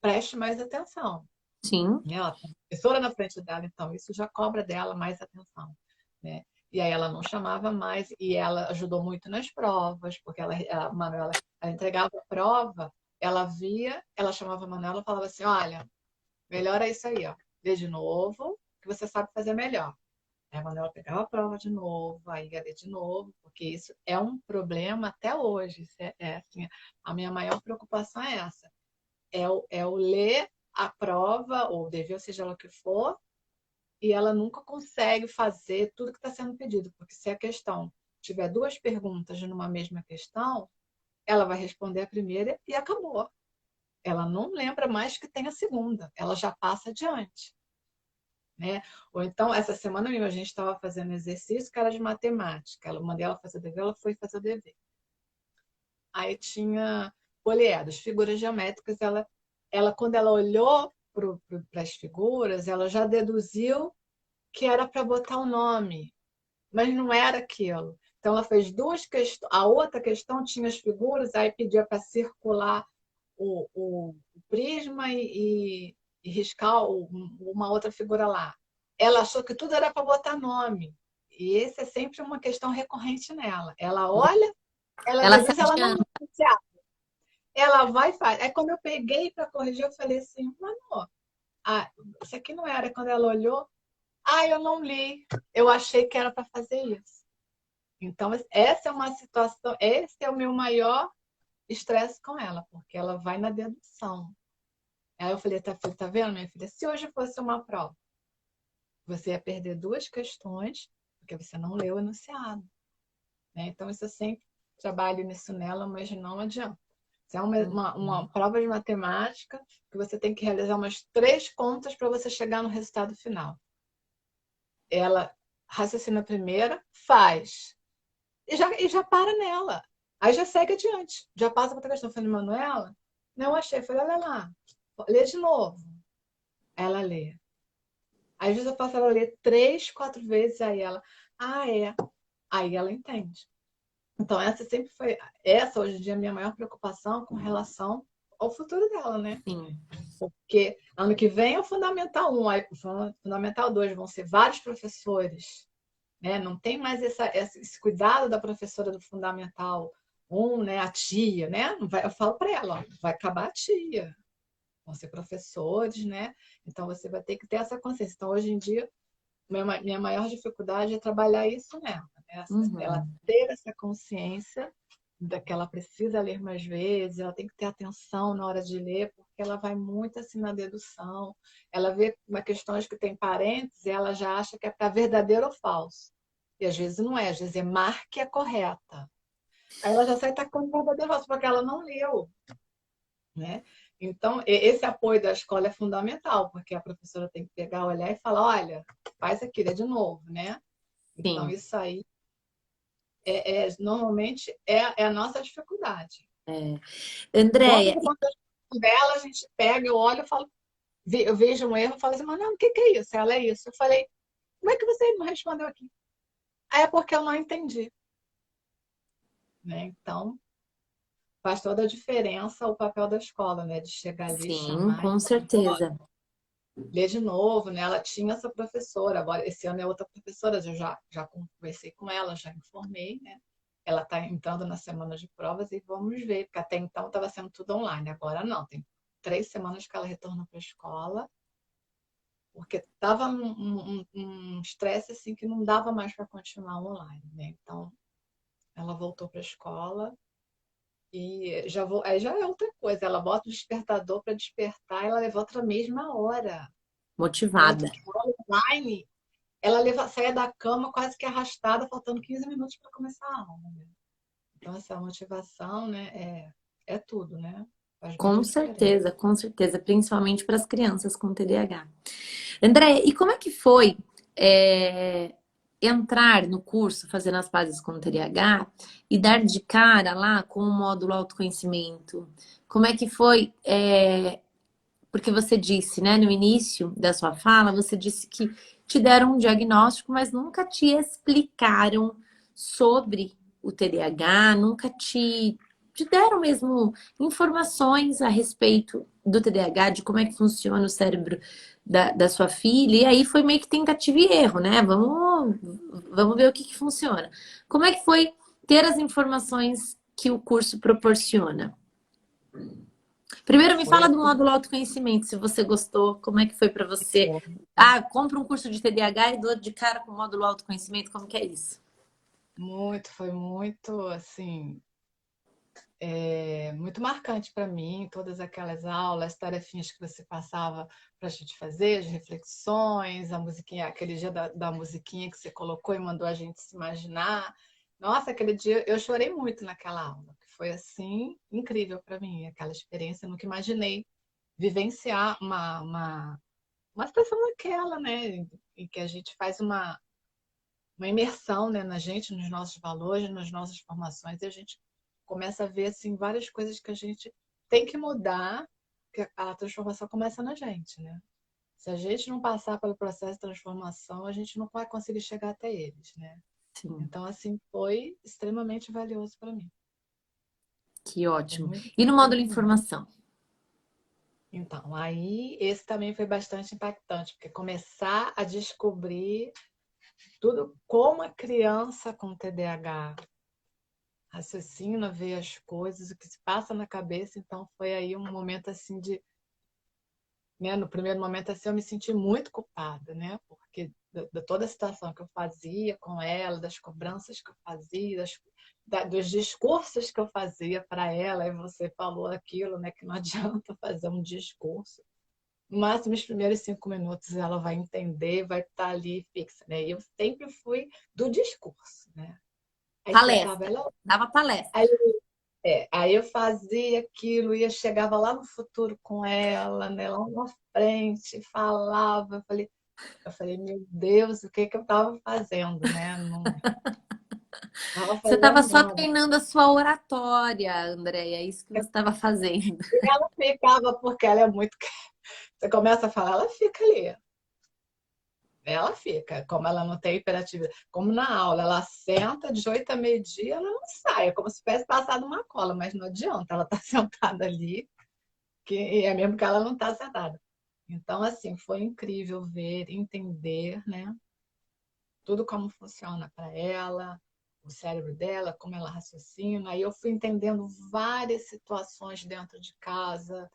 preste mais atenção. Sim. Né? Ela tem a professora na frente dela, então isso já cobra dela mais atenção. Né? E aí ela não chamava mais, e ela ajudou muito nas provas, porque a Manuela ela entregava a prova, ela via, ela chamava a Manuela e falava assim, olha, melhora isso aí, ó. Lê de novo, que você sabe fazer melhor. Aí a Manuela pegava a prova de novo, aí ia ler de novo, porque isso é um problema até hoje. Assim, a minha maior preocupação é essa. É o ler a prova, ou o dever, ou seja lá o que for, e ela nunca consegue fazer tudo que está sendo pedido, porque se a questão tiver duas perguntas numa mesma questão, ela vai responder a primeira e acabou. Ela não lembra mais que tem a segunda, ela já passa adiante. Né? Ou então, essa semana mesmo, a gente estava fazendo exercício que era de matemática. Eu mandei ela fazer o dever, ela foi fazer o dever. Aí tinha poliedros, figuras geométricas. Ela quando ela olhou para as figuras, ela já deduziu que era para botar o nome, mas não era aquilo. Então, ela fez duas questões. A outra questão tinha as figuras, aí pedia para circular o prisma e riscar uma outra figura lá. Ela achou que tudo era para botar nome. E esse é sempre uma questão recorrente nela. Ela olha, ela Ela se deduz, ela não adianta. ela vai e faz. Aí quando eu peguei para corrigir, eu falei assim, Manu, isso aqui não era. Quando ela olhou, eu não li. Eu achei que era para fazer isso. Então, essa é uma situação, esse é o meu maior estresse com ela, porque ela vai na dedução. Aí eu falei, tá vendo, minha filha? Se hoje fosse uma prova, você ia perder duas questões, porque você não leu o enunciado. Né? Então, isso eu sempre trabalho nisso nela, mas não adianta. Se é uma prova de matemática, que você tem que realizar umas 3 contas para você chegar no resultado final. Ela raciocina a primeira, faz, e já para nela. Aí já segue adiante. Já passa para outra questão. Eu falei, Manuela, não achei. Eu falei, olha lá, lê de novo. Ela lê. Às vezes eu faço ela ler 3, 4 vezes, aí ela, é. Aí ela entende. Então, essa hoje em dia é a minha maior preocupação com relação ao futuro dela, né? Sim. Porque ano que vem é o Fundamental 1, aí o Fundamental 2 vão ser vários professores, né? Não tem mais esse cuidado da professora do Fundamental 1, né? A tia, né? Eu falo para ela, ó, vai acabar a tia. Vão ser professores, né? Então, você vai ter que ter essa consciência. Então, hoje em dia, minha maior dificuldade é trabalhar isso nela, né? Ela ter essa consciência que ela precisa ler mais vezes, ela tem que ter atenção na hora de ler, porque ela vai muito assim na dedução. Ela vê uma questões que tem parênteses, ela já acha que é para verdadeiro ou falso. E às vezes não é, às vezes é marque a correta. Aí ela já sai tacando verdadeiro ou falso, porque ela não leu. Né? Então, esse apoio da escola é fundamental, porque a professora tem que pegar, olhar e falar, olha, faz aquilo, de novo, né? Então, Sim. isso aí normalmente é a nossa dificuldade. Andréia, Quando dela, a gente pega, eu olho e falo, eu vejo um erro e falo assim, mas não, o que é isso? Ela é isso. Eu falei, como é que você não respondeu aqui? É porque eu não entendi. Né? Então, faz toda a diferença o papel da escola, né? De chegar ali, sim, chamar e com certeza. ler de novo, né? Ela tinha essa professora, agora esse ano é outra professora, eu já conversei com ela, já informei, né? Ela está entrando na semana de provas e vamos ver, porque até então estava sendo tudo online, agora não, tem 3 semanas que ela retornou para a escola, porque estava um estresse assim que não dava mais para continuar online, né? Então, ela voltou para a escola e aí já é outra coisa, ela bota o despertador para despertar, ela levanta na mesma hora. Né? Motivada. Porque online, ela saia da cama quase que arrastada, faltando 15 minutos para começar a aula. Né? Então, essa motivação, né, é tudo, né? Faz muita diferença. Com certeza, principalmente para as crianças com TDAH. André, e como é que foi é, entrar no curso Fazendo as Pazes com o TDAH e dar de cara lá com o módulo autoconhecimento? Como é que foi? Porque você disse, né, no início da sua fala, você disse que te deram um diagnóstico, mas nunca te explicaram sobre o TDAH, nunca te deram mesmo informações a respeito do TDAH, de como é que funciona o cérebro da sua filha, e aí foi meio que tentativa e erro, né? Vamos ver o que funciona. Como é que foi ter as informações que o curso proporciona? Primeiro me Foi fala do assim, módulo autoconhecimento, se você gostou, como é que foi para você? Ah, compra um curso de TDAH e dou de cara com o módulo autoconhecimento, como que é isso? foi muito, assim, muito marcante para mim, todas aquelas aulas, tarefinhas que você passava para a gente fazer, as reflexões, a musiquinha, aquele dia da musiquinha que você colocou e mandou a gente se imaginar. Nossa, aquele dia eu chorei muito naquela aula, que foi assim incrível para mim, aquela experiência, eu nunca imaginei vivenciar uma situação daquela, né, em que a gente faz uma imersão, né, na gente, nos nossos valores, nas nossas formações, e a gente começa a ver assim várias coisas que a gente tem que mudar, que a transformação começa na gente, né? Se a gente não passar pelo processo de transformação, a gente não vai conseguir chegar até eles, né? Sim, Então, assim, foi extremamente valioso para mim. que Foi ótimo. muito E no módulo importante mesmo. informação? Então, aí esse também foi bastante impactante, porque começar a descobrir tudo como a criança com TDAH raciocina, vê as coisas, o que se passa na cabeça. Então foi aí um momento assim de, né, no primeiro momento assim eu me senti muito culpada, né? Porque de toda a situação que eu fazia com ela, das cobranças que eu fazia, dos discursos que eu fazia para ela, e você falou aquilo, né, que não adianta fazer um discurso. No máximo, os primeiros 5 minutos ela vai entender, vai estar ali fixa, né? E eu sempre fui do discurso, né? Aí sentava Palestra. ela, Dava palestra. aí aí eu fazia aquilo, chegava lá no futuro com ela, né, lá na frente, falava. Eu falei, meu Deus, o que que eu estava fazendo, né? Não estava Você estava fazendo só nada. treinando a sua oratória, Andréia, é isso que você estava fazendo. E ela ficava, porque ela é muito. Você começa a falar, ela fica ali. Ela fica, como ela não tem hiperatividade, como na aula, ela senta de 8 a meio-dia, ela não sai, é como se tivesse passado uma cola, mas não adianta, ela está sentada ali, que é mesmo que ela não está sentada. Então, assim, foi incrível ver, entender, né? Tudo como funciona para ela, o cérebro dela, como ela raciocina. Aí eu fui entendendo várias situações dentro de casa,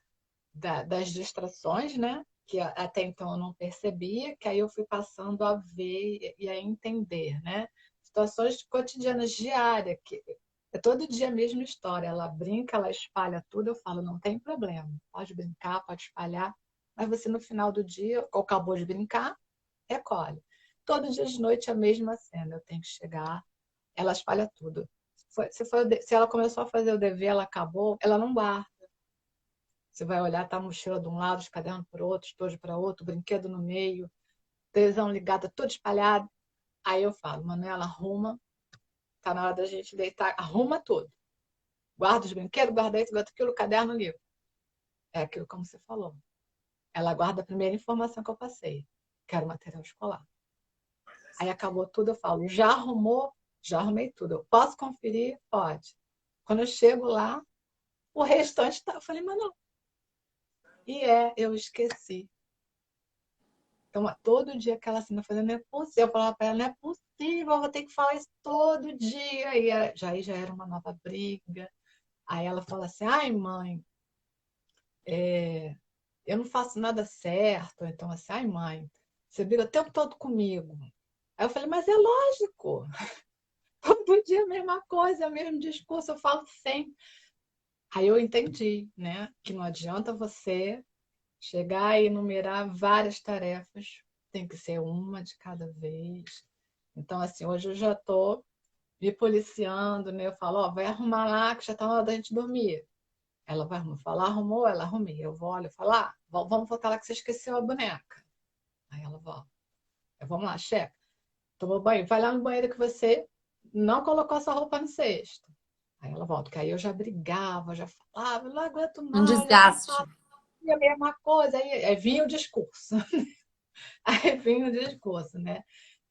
das distrações, né? Que até então eu não percebia, que aí eu fui passando a ver e a entender, né? Situações cotidianas, diárias, que é todo dia a mesma história. Ela brinca, ela espalha tudo, eu falo, não tem problema, pode brincar, pode espalhar, mas você no final do dia, ou acabou de brincar, recolhe. Todo dia de noite a mesma cena, eu tenho que chegar, ela espalha tudo. Se ela começou a fazer o dever, ela acabou, ela não guarda. Você vai olhar, tá a mochila de um lado, os cadernos para outro, estojo para outro, brinquedo no meio, televisão ligada, tudo espalhado. Aí eu falo, Manuela, arruma, tá na hora da gente deitar, arruma tudo. Guarda os brinquedos, guarda isso, guarda aquilo, caderno, livro. É aquilo como você falou. Ela guarda a primeira informação que eu passei, que era o material escolar. Aí acabou tudo, eu falo, já arrumou? Já arrumei tudo. Eu posso conferir? Pode. Quando eu chego lá, o restante tá. Eu falei, mas não. Eu esqueci. Então, todo dia aquela cena, eu falei, não é possível. Eu falava para ela, não é possível, eu vou ter que falar isso todo dia. Já era uma nova briga. Aí ela fala assim, ai, mãe, eu não faço nada certo. Então, assim, ai, mãe, você briga o tempo todo comigo. Aí eu falei, mas é lógico. Todo dia a mesma coisa, o mesmo discurso, eu falo sempre. Aí eu entendi, né, que não adianta você chegar e enumerar várias tarefas, tem que ser uma de cada vez. Então, assim, hoje eu já estou me policiando, né? Eu falo, ó, vai arrumar lá que já está na hora da gente dormir. Ela vai arrumar. Falar, arrumou, ela arrumei. Eu vou, olho, falar, vamos voltar lá que você esqueceu a boneca. Aí ela volta. Vamos lá, checa. Tomou banho. Vai lá no banheiro que você não colocou essa roupa no cesto. Aí ela volta, porque aí eu já brigava, já falava, eu não aguento Um mais, já tem desgaste. papo, a mesma coisa. Aí vinha o discurso. Aí vinha o discurso, né?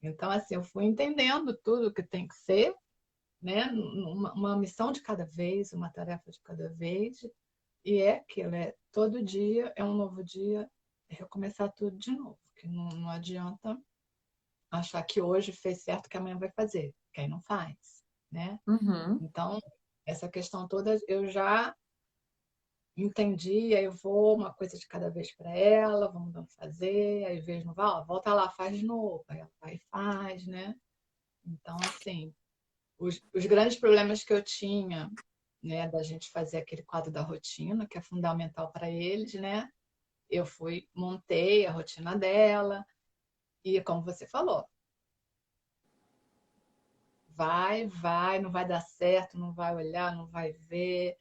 Então, assim, eu fui entendendo tudo que tem que ser, né? Uma missão de cada vez, uma tarefa de cada vez. E é aquilo, todo dia é um novo dia, é recomeçar tudo de novo. Que não adianta achar que hoje fez certo que amanhã vai fazer. Quem não faz, né? Uhum. Então, essa questão toda eu já entendi, aí eu vou uma coisa de cada vez para ela, vamos dando fazer, aí vejo, não vai, ó, volta lá, faz de novo, aí ela vai e faz, né? Então, assim, os grandes problemas que eu tinha, né, da gente fazer aquele quadro da rotina, que é fundamental para eles, né? Eu fui, montei a rotina dela, e como você falou, vai, não vai dar certo, não vai olhar, não vai ver,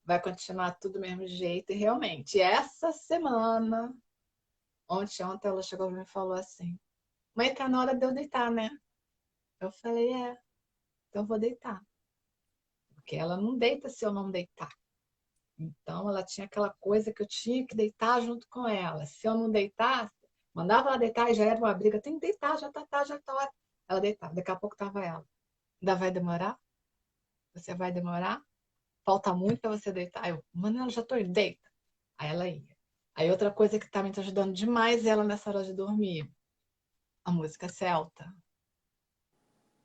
vai continuar tudo do mesmo jeito. E realmente, essa semana, ontem ela chegou e me falou assim: Mãe, tá na hora de eu deitar, né? Eu falei: então eu vou deitar. Porque ela não deita se eu não deitar. Então ela tinha aquela coisa que eu tinha que deitar junto com ela. Se eu não deitasse, mandava ela deitar e já era uma briga: tem que deitar, já tá hora. Ela deitava, daqui a pouco tava ela. Ainda vai demorar? Você vai demorar? Falta muito para você deitar. Aí eu, Manuela, já tô indo, deita. Aí ela ia. Aí outra coisa que tá me ajudando demais é ela nessa hora de dormir, a música celta.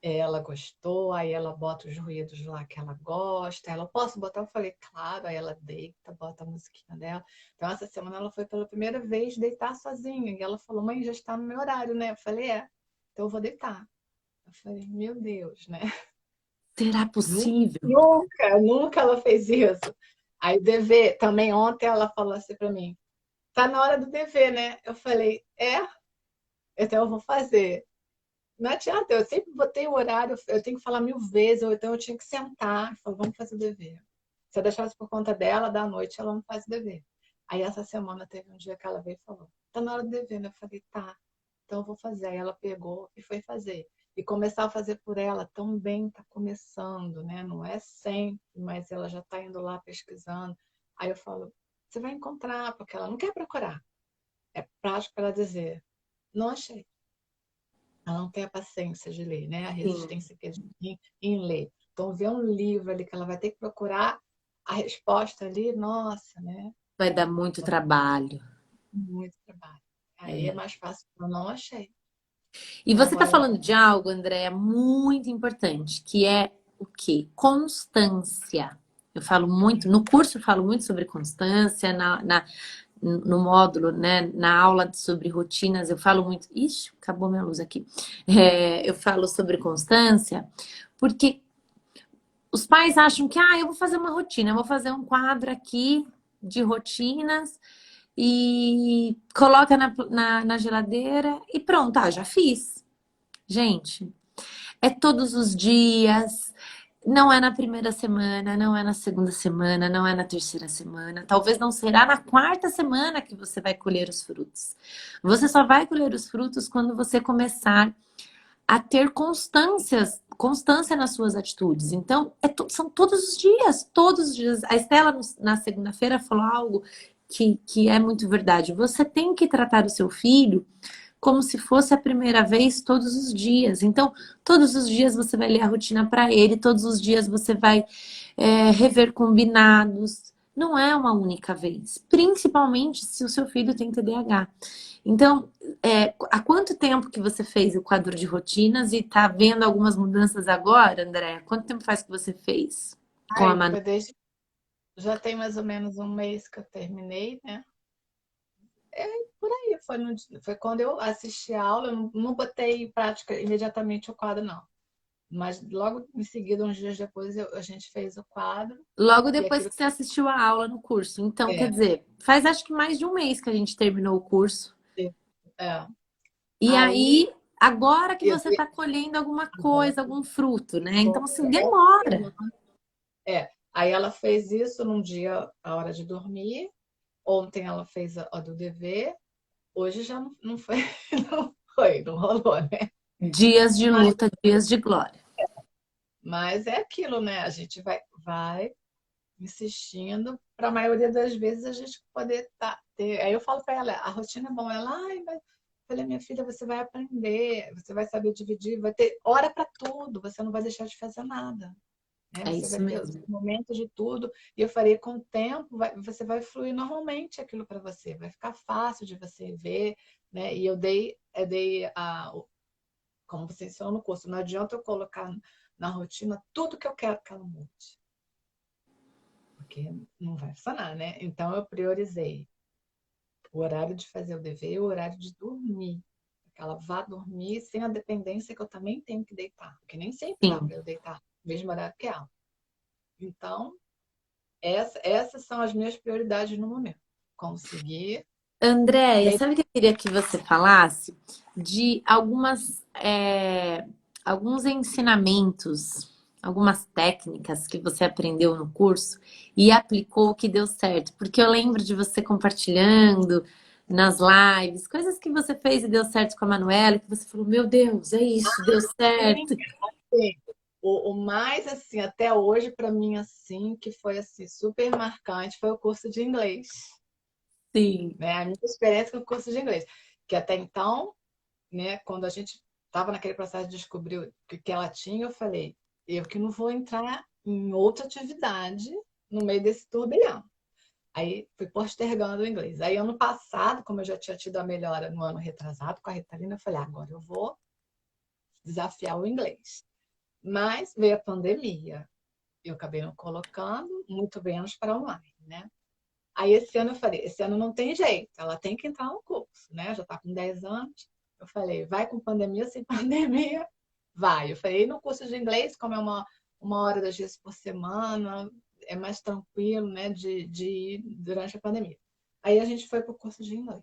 Ela gostou, aí ela bota os ruídos lá que ela gosta. Ela, posso botar? Eu falei, claro. Aí ela deita, bota a musiquinha dela. Então, essa semana ela foi pela primeira vez deitar sozinha. E ela falou, mãe, já está no meu horário, né? Eu falei, então eu vou deitar. Eu falei, meu Deus, né? Será possível? Nunca ela fez isso. Aí, dever, também ontem ela falou assim para mim, tá na hora do dever, né? Eu falei, então eu vou fazer. Não adianta, eu sempre botei o horário, eu tenho que falar 1000 vezes, ou então eu tinha que sentar e falar, vamos fazer o dever. Se eu deixasse por conta dela, da noite ela não faz o dever. Aí essa semana teve um dia que ela veio e falou, tá na hora do dever, né? Eu falei, tá, então eu vou fazer. Aí ela pegou e foi fazer. E começar a fazer por ela também está começando, né? Não é sempre, mas ela já está indo lá pesquisando. Aí eu falo, você vai encontrar, porque ela não quer procurar. É prático para ela dizer, não achei. Ela não tem a paciência de ler, né? A Sim. resistência que em ler. Então, ver um livro ali que ela vai ter que procurar a resposta ali, nossa, né? Vai dar muito trabalho. Muito trabalho. Aí é É. mais fácil. Eu não achei. E Então, você está agora ela. falando de algo, Andréa, muito importante, que é o quê? Constância. Eu falo muito, no curso eu falo muito sobre constância, no módulo, né, na aula sobre rotinas, eu falo muito. Ixi, acabou minha luz aqui. Eu falo sobre constância, porque os pais acham que, eu vou fazer uma rotina, eu vou fazer um quadro aqui de rotinas e coloca na geladeira e pronto, já fiz. Gente, é todos os dias, não é na primeira semana, não é na segunda semana, não é na terceira semana. Talvez não será na quarta semana que você vai colher os frutos. Você só vai colher os frutos quando você começar a ter constância nas suas atitudes. Então, são todos os dias, todos os dias. A Estela, na segunda-feira, falou algo que é muito verdade. Você tem que tratar o seu filho como se fosse a primeira vez todos os dias. Então, todos os dias você vai ler a rotina para ele, todos os dias você vai rever combinados. Não é uma única vez, principalmente se o seu filho tem TDAH. Então, há quanto tempo que você fez o quadro de rotinas e está vendo algumas mudanças agora, André? Quanto tempo faz que você fez com a Aí, Manu? foi desde. Já tem mais ou menos um mês que eu terminei, né? É por aí. Foi quando eu assisti a aula, eu não botei em prática imediatamente o quadro, não. Mas logo em seguida, uns dias depois, a gente fez o quadro. Logo E depois aquilo. que você assistiu a aula no curso. Então, quer É, dizer, faz acho que mais de um mês que a gente terminou o curso. é. E Aí, aí, agora que você isso, está colhendo alguma coisa, algum fruto, né? Então, assim, é, demora. é. Aí ela fez isso num dia, a hora de dormir. Ontem ela fez a do dever. Hoje já não foi, não rolou, né? Dias de Mas, luta, dias de glória. mas é aquilo, né? A gente vai insistindo para a maioria das vezes a gente poder ter. Aí eu falo para ela, a rotina é bom. Ela, ai, mas eu falei, minha filha, você vai aprender, você vai saber dividir, vai ter hora para tudo, você não vai deixar de fazer nada. Né? É Você isso vai ter mesmo. momentos de tudo. E eu falei, com o tempo, você vai fluir normalmente aquilo para você, vai ficar fácil de você ver. Né? E eu dei como você ensinou no curso, não adianta eu colocar na rotina tudo que eu quero que ela mude, porque não vai funcionar, né? Então eu priorizei o horário de fazer o dever e o horário de dormir. Que ela vá dormir sem a dependência que eu também tenho que deitar, porque nem sempre dá Sim. para eu deitar no mesmo horário que ela. Então, essas são as minhas prioridades no momento. Conseguir Andréia, deitar. sabe o que eu queria que você falasse? De alguns ensinamentos, algumas técnicas que você aprendeu no curso e aplicou que deu certo. Porque eu lembro de você compartilhando nas lives, coisas que você fez e deu certo com a Manuela, que você falou, meu Deus, é isso, deu Sim, certo. sim. O mais assim, até hoje, para mim, assim, que foi assim, super marcante, foi o curso de inglês. Sim, Né? A minha experiência com o curso de inglês. Que até então, né, quando a gente estava naquele processo de descobrir o que ela tinha, eu falei, eu que não vou entrar em outra atividade no meio desse turbilhão. Aí fui postergando o inglês. Aí ano passado, como eu já tinha tido a melhora no ano retrasado com a Ritalina, eu falei, agora eu vou desafiar o inglês. Mas veio a pandemia. Eu acabei não colocando, muito menos para online, né? Aí esse ano eu falei, esse ano não tem jeito, ela tem que entrar no curso, né? Já está com 10 anos. Eu falei, vai com pandemia, sem pandemia, vai. Eu falei, no curso de inglês, como é uma hora das vezes por semana, é mais tranquilo, né, de ir durante a pandemia. Aí a gente foi para o curso de inglês.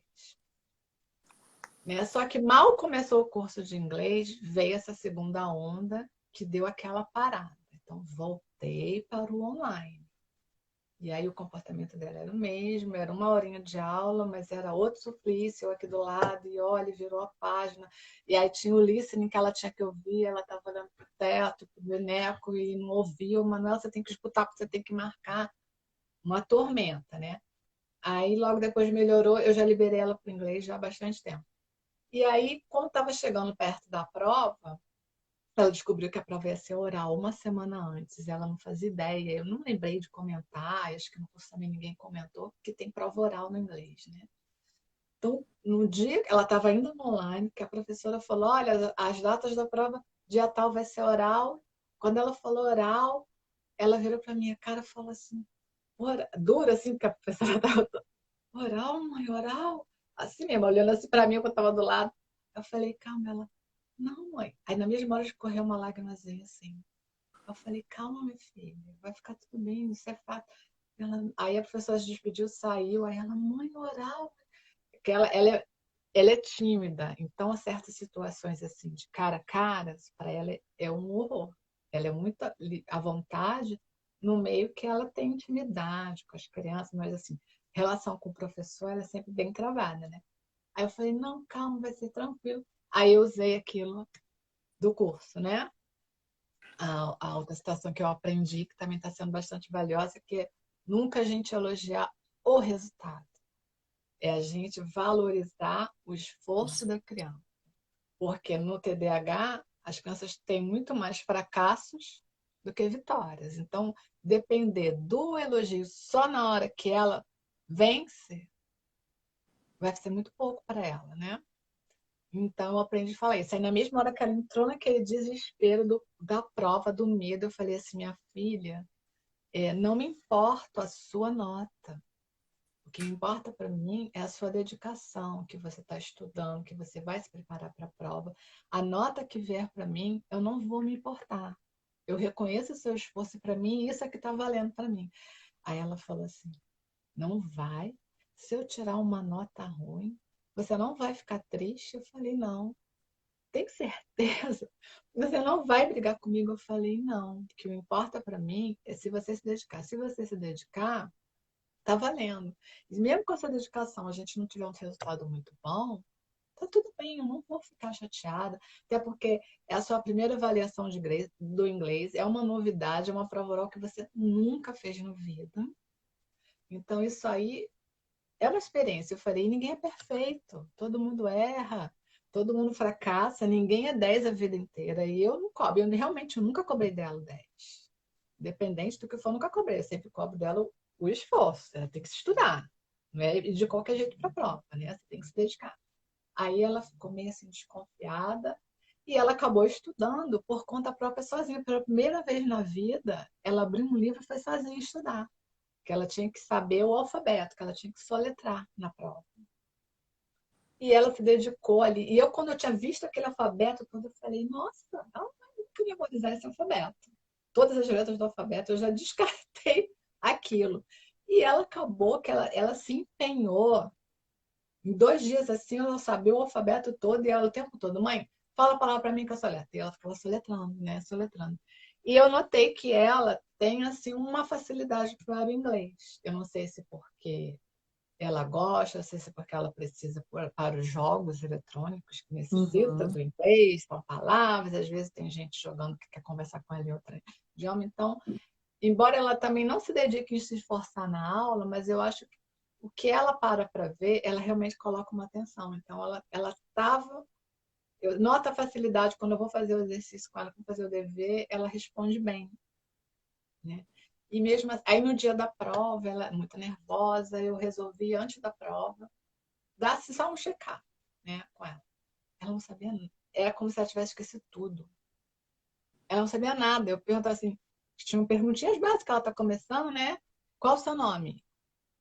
Né? Só que mal começou o curso de inglês, veio essa segunda onda que deu aquela parada. Então, voltei para o online. E aí o comportamento dela era o mesmo, era uma horinha de aula, mas era outro suplício, eu aqui do lado, e olha, virou a página. E aí tinha o listening que ela tinha que ouvir, ela estava olhando para o teto, para o boneco, e não ouvia. O Manuel, você tem que escutar, você tem que marcar. Uma tormenta, né? Aí logo depois melhorou, eu já liberei ela para o inglês já há bastante tempo. E aí, quando estava chegando perto da prova, ela descobriu que a prova ia ser oral uma semana antes. Ela não fazia ideia. Eu não lembrei de comentar, acho que no curso também ninguém comentou, porque tem prova oral no inglês, né? Então, no dia que ela estava indo no online, que a professora falou: olha, as datas da prova, dia tal vai ser oral. Quando ela falou oral, ela virou para minha cara e falou assim, dura assim, porque a professora estava oral, mãe, oral? Assim mesmo, olhando assim para mim, eu estava do lado. Eu falei, calma, ela. Não, mãe. Aí na mesma hora escorreu uma lágrimazinha assim. Eu falei, calma, minha filha, vai ficar tudo bem, isso é fato. Aí a professora se despediu, saiu, aí ela, mãe, oral. Porque ela é tímida, então certas situações assim, de cara a cara, para ela é um horror. Ela é muito à vontade no meio que ela tem intimidade com as crianças, mas assim, relação com o professor, ela é sempre bem travada, né? Aí eu falei, não, calma, vai ser tranquilo. Aí eu usei aquilo do curso, né? A outra situação que eu aprendi, que também está sendo bastante valiosa, que é nunca a gente elogiar o resultado. É a gente valorizar o esforço da criança. Porque no TDAH, as crianças têm muito mais fracassos do que vitórias. Então, depender do elogio só na hora que ela vence, vai ser muito pouco para ela, né? Então, eu aprendi a falar isso. Aí, na mesma hora que ela entrou naquele desespero da prova, do medo, eu falei assim, minha filha, não me importa a sua nota. O que importa para mim é a sua dedicação, que você está estudando, que você vai se preparar para a prova. A nota que vier para mim, eu não vou me importar. Eu reconheço o seu esforço para mim e isso é que está valendo para mim. Aí ela falou assim, não vai. Se eu tirar uma nota ruim, você não vai ficar triste? Eu falei, não. tem certeza? Você não vai brigar comigo? Eu falei, não. O que importa para mim é se você se dedicar. Se você se dedicar, tá valendo. E mesmo com essa dedicação a gente não tiver um resultado muito bom, tá tudo bem, eu não vou ficar chateada. Até porque é a sua primeira avaliação do inglês, é uma novidade, é uma prova oral que você nunca fez na vida. Então, isso aí é uma experiência. Eu falei, ninguém é perfeito, todo mundo erra, todo mundo fracassa, ninguém é 10 a vida inteira. E eu não cobro, eu nunca cobrei dela 10. Independente do que for, eu nunca cobrei. Eu sempre cobro dela o esforço. Ela tem que se estudar, não é de qualquer jeito para a prova, né? Você tem que se dedicar. Aí ela ficou meio assim desconfiada e ela acabou estudando por conta própria sozinha. Pela primeira vez na vida, ela abriu um livro e foi sozinha estudar. Que ela tinha que saber o alfabeto, que ela tinha que soletrar na prova. E ela se dedicou ali. E eu, quando eu tinha visto aquele alfabeto, quando eu falei, nossa, ela não queria memorizar esse alfabeto. Todas as letras do alfabeto, eu já descartei aquilo. E ela acabou que ela se empenhou. Em 2 dias assim, ela sabia o alfabeto todo e ela o tempo todo, mãe, fala a palavra para mim que eu soletro. E ela ficava soletrando, né? Soletrando. E eu notei que ela tem assim uma facilidade para o inglês. Eu não sei se porque ela gosta, não sei se porque ela precisa para os jogos eletrônicos que necessita Uhum. do inglês, com palavras. Às vezes tem gente jogando que quer conversar com ela em outro idioma. Então, embora ela também não se dedique em se esforçar na aula, mas eu acho que o que ela para ver, ela realmente coloca uma atenção. Então, ela estava. Eu noto a facilidade quando eu vou fazer o exercício com ela, para fazer o dever, ela responde bem, né? E mesmo assim, aí no dia da prova, ela é muito nervosa, eu resolvi antes da prova dar só um check-up, né, com ela. Ela não sabia nada. Era como se ela tivesse esquecido tudo. Ela não sabia nada. Eu perguntava assim, tinha perguntinhas básicas, ela está começando, né? Qual o seu nome?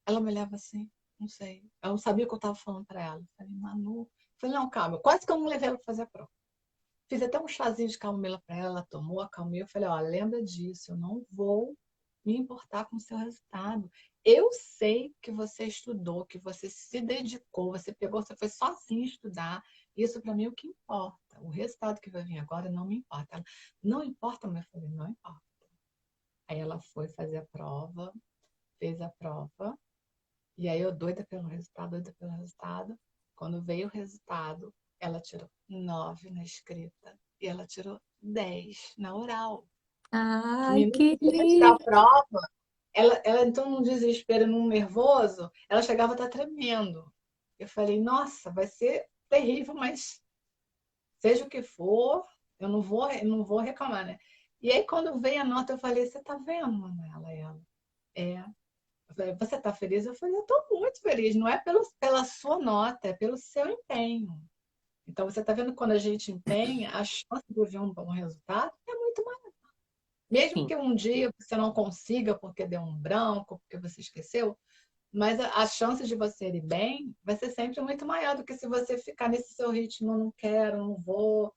Ela me olhava assim, não sei. Eu não sabia o que eu estava falando para ela. Eu falei, Manu. Eu falei, não, calma. Quase que eu não levei ela para fazer a prova. Fiz até um chazinho de camomila para ela, ela tomou, acalmei. Eu falei, ó, lembra disso, eu não vou me importar com o seu resultado. Eu sei que você estudou, que você se dedicou, você pegou, você foi sozinha estudar. Isso para mim é o que importa. O resultado que vai vir agora não me importa. Ela, não importa, mas eu falei, não importa. Aí ela foi fazer a prova, fez a prova. E aí eu doida pelo resultado, doida pelo resultado. Quando veio o resultado, ela tirou 9 na escrita e ela tirou 10 na oral. Ai, Minutos que antes da lindo! prova, ela entrou num desespero, num nervoso, ela chegava a estar tremendo. Eu falei, nossa, vai ser terrível, mas seja o que for, eu não vou reclamar, né? E aí, quando veio a nota, eu falei, você tá vendo, Manuela? Ela, é. Eu falei, você está feliz? Eu falei, eu estou muito feliz. Não é pela sua nota, é pelo seu empenho. Então, você está vendo quando a gente empenha, a chance de ver um bom resultado é muito maior. Mesmo Sim, que um dia você não consiga porque deu um branco, porque você esqueceu, mas a chance de você ir bem vai ser sempre muito maior do que se você ficar nesse seu ritmo, não quero, não vou,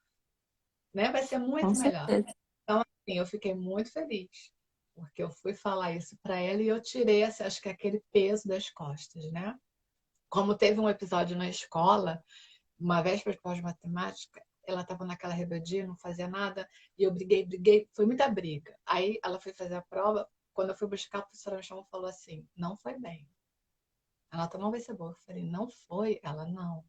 né? Vai ser com muito melhor. certeza. Então, assim, eu fiquei muito feliz, porque eu fui falar isso para ela e eu tirei, acho que aquele peso das costas, né? Como teve um episódio na escola, uma véspera de pós-matemática, ela estava naquela rebeldia, não fazia nada, e eu briguei, foi muita briga. Aí ela foi fazer a prova, quando eu fui buscar, a professora me chamou e falou assim, não foi bem. A nota não vai ser boa. Eu falei, não foi? Ela, não.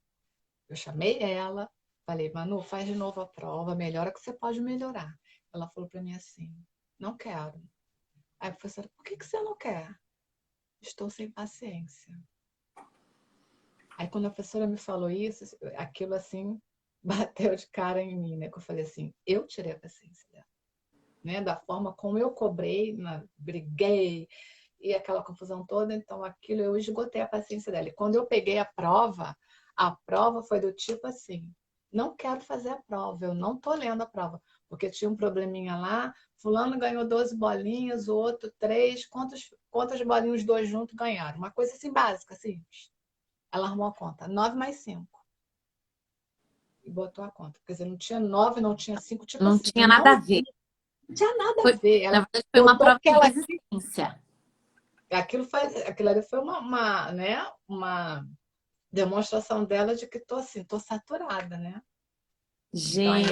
Eu chamei ela, falei, Manu, faz de novo a prova, melhora que você pode melhorar. Ela falou para mim assim, não quero. Aí a professora, por que você não quer? Estou sem paciência. Aí quando a professora me falou isso, aquilo assim bateu de cara em mim, né? Que eu falei assim, eu tirei a paciência dela, né? Da forma como eu cobrei, briguei e aquela confusão toda, então aquilo eu esgotei a paciência dela. E quando eu peguei a prova foi do tipo assim, não quero fazer a prova, eu não tô lendo a prova, porque tinha um probleminha lá, fulano ganhou 12 bolinhas, o outro 3, quantas bolinhas os dois juntos ganharam? Uma coisa assim básica, simples. Ela arrumou a conta. 9 mais 5. E botou a conta. Quer dizer, não tinha 9, não tinha 5, tipo Não assim. tinha nada a ver. Não tinha nada a Foi, ver. na Ela verdade, foi uma botou prova que de ela. resistência. Aquilo ali foi né, uma demonstração dela de que tô assim, tô saturada, né? Então, aí,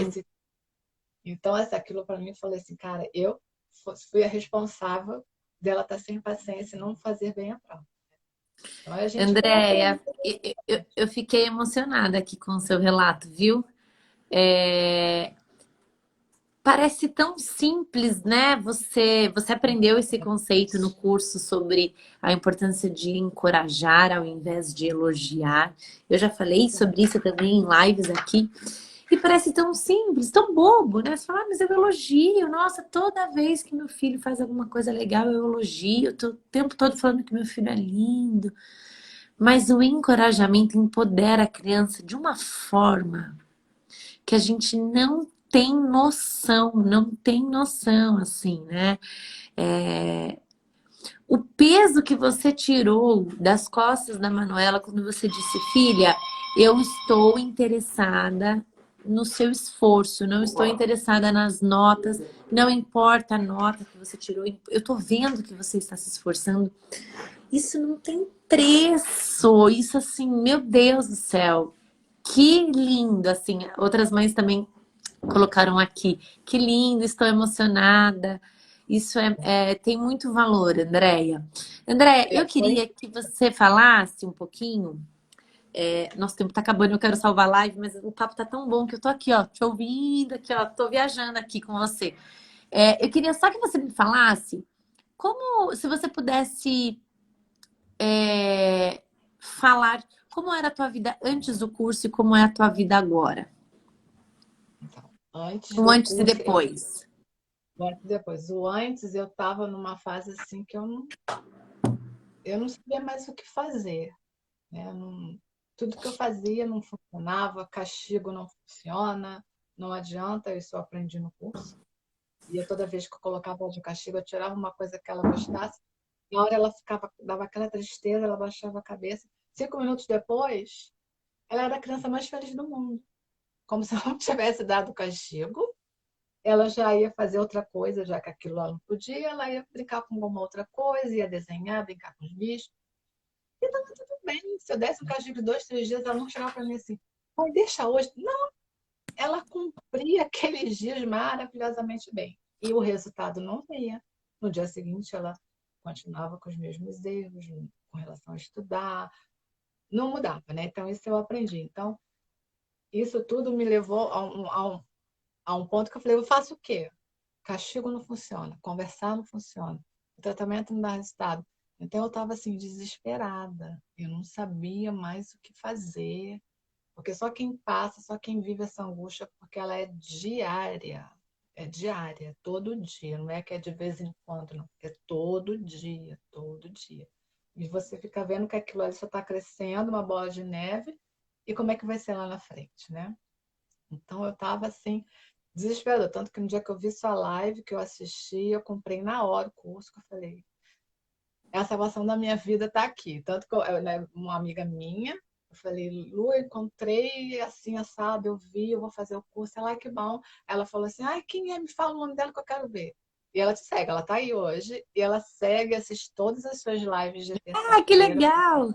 Gente, aquilo para mim, eu falei assim, cara, eu fui a responsável dela estar sem paciência e não fazer bem a prova. Então, a gente vai Andréia, aprender. eu fiquei emocionada aqui com o seu relato, viu? É, parece tão simples, né? Você aprendeu esse conceito no curso sobre a importância de encorajar ao invés de elogiar. Eu já falei sobre isso também em lives aqui. E parece tão simples, tão bobo, né? Você fala, mas eu elogio. Nossa, toda vez que meu filho faz alguma coisa legal, eu elogio. Eu tô o tempo todo falando que meu filho é lindo. Mas o encorajamento empodera a criança de uma forma que a gente não tem noção, assim, né? É, o peso que você tirou das costas da Manuela quando você disse, filha, eu estou interessada no seu esforço, não estou interessada nas notas, não importa a nota que você tirou, eu estou vendo que você está se esforçando. Isso não tem preço, isso assim, meu Deus do céu, que lindo, assim, outras mães também colocaram aqui. Que lindo, estou emocionada. Isso tem muito valor, Andréia. Andréia, eu Foi queria que você falasse um pouquinho. Nosso tempo está acabando, eu quero salvar a live, mas o papo tá tão bom que eu tô aqui, ó, te ouvindo, aqui, ó, tô viajando aqui com você. Eu queria só que você me falasse como, se você pudesse falar como era a tua vida antes do curso e como é a tua vida agora. então, antes Um do antes e curso, depois. antes e depois. O antes eu estava numa fase assim que eu não sabia mais o que fazer, né? Tudo que eu fazia não funcionava, castigo não funciona, não adianta, isso eu aprendi no curso. E toda vez que eu colocava ela de castigo, eu tirava uma coisa que ela gostasse. Na hora ela ficava, dava aquela tristeza, ela baixava a cabeça. 5 minutos depois, ela era a criança mais feliz do mundo. Como se eu não tivesse dado castigo, ela já ia fazer outra coisa, já que aquilo ela não podia, ela ia brincar com alguma outra coisa, ia desenhar, brincar com os bichos. E estava tudo bem. Se eu desse um castigo de 2, 3 dias, ela não chegava para mim assim, vai, deixa hoje. Não, ela cumpria aqueles dias maravilhosamente bem. E o resultado não vinha. No dia seguinte, ela continuava com os mesmos erros com relação a estudar, não mudava, né? Então, isso eu aprendi. Então, isso tudo me levou a um ponto que eu falei, eu faço o quê? Castigo não funciona, conversar não funciona, o tratamento não dá resultado. Então, eu estava assim, desesperada. Eu não sabia mais o que fazer. Porque só quem passa, só quem vive essa angústia, porque ela é diária. É diária, todo dia. Não é que é de vez em quando, não. É todo dia, todo dia. E você fica vendo que aquilo ali só está crescendo, uma bola de neve, e como é que vai ser lá na frente, né? Então eu estava assim, desesperada. Tanto que no dia que eu vi sua live, que eu assisti, eu comprei na hora o curso, que eu falei, é a salvação da minha vida está aqui. Tanto que né, uma amiga minha, eu falei, Lu, eu encontrei assim, assado, eu vi, eu vou fazer o curso. Ela, que bom. Ela falou assim, ai, quem é? Me fala o nome dela que eu quero ver. E ela te segue, ela tá aí hoje, e ela segue, assiste todas as suas lives de Ah, que terça-feira. legal!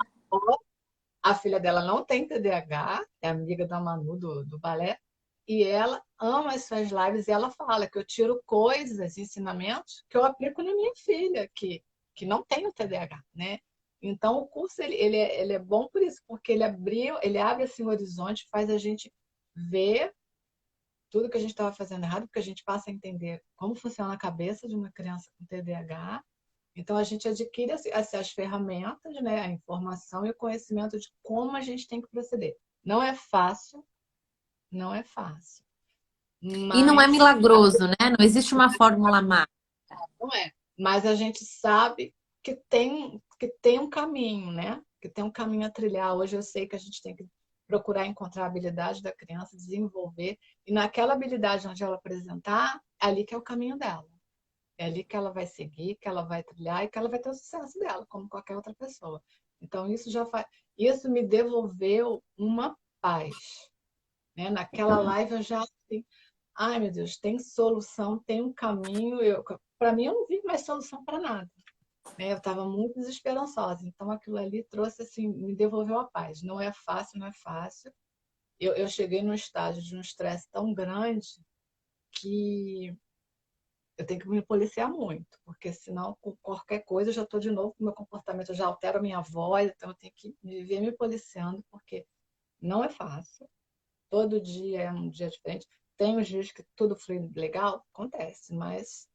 A filha dela não tem TDAH, é amiga da Manu do balé, e ela ama as suas lives e ela fala que eu tiro coisas, ensinamentos que eu aplico na minha filha, que não tem o TDAH, né? Então o curso ele é bom por isso, porque ele abre assim o horizonte, faz a gente ver tudo que a gente estava fazendo errado, porque a gente passa a entender como funciona a cabeça de uma criança com TDAH. Então, a gente adquire as ferramentas, né, a informação e o conhecimento de como a gente tem que proceder. Não é fácil, não é fácil, E não é mas milagroso, né? Não existe uma fórmula mágica. não é. Mas a gente sabe que tem um caminho, né? Que tem um caminho a trilhar. Hoje eu sei que a gente tem que procurar encontrar a habilidade da criança, desenvolver, e naquela habilidade onde ela apresentar, é ali que é o caminho dela. É ali que ela vai seguir, que ela vai trilhar e que ela vai ter o sucesso dela, como qualquer outra pessoa. Então, isso me devolveu uma paz, né? Naquela live eu já assim, ai meu Deus, tem solução, tem um caminho. Para mim, eu não vi mais solução para nada, né? Eu estava muito desesperançosa. Então, aquilo ali trouxe assim, me devolveu a paz. Não é fácil, não é fácil, eu cheguei num estágio de um estresse tão grande que eu tenho que me policiar muito, porque senão, com qualquer coisa, eu já estou de novo com o meu comportamento, eu já altero a minha voz, então eu tenho que viver me policiando, porque não é fácil. Todo dia é um dia diferente. Tem os dias que tudo flui legal, acontece, mas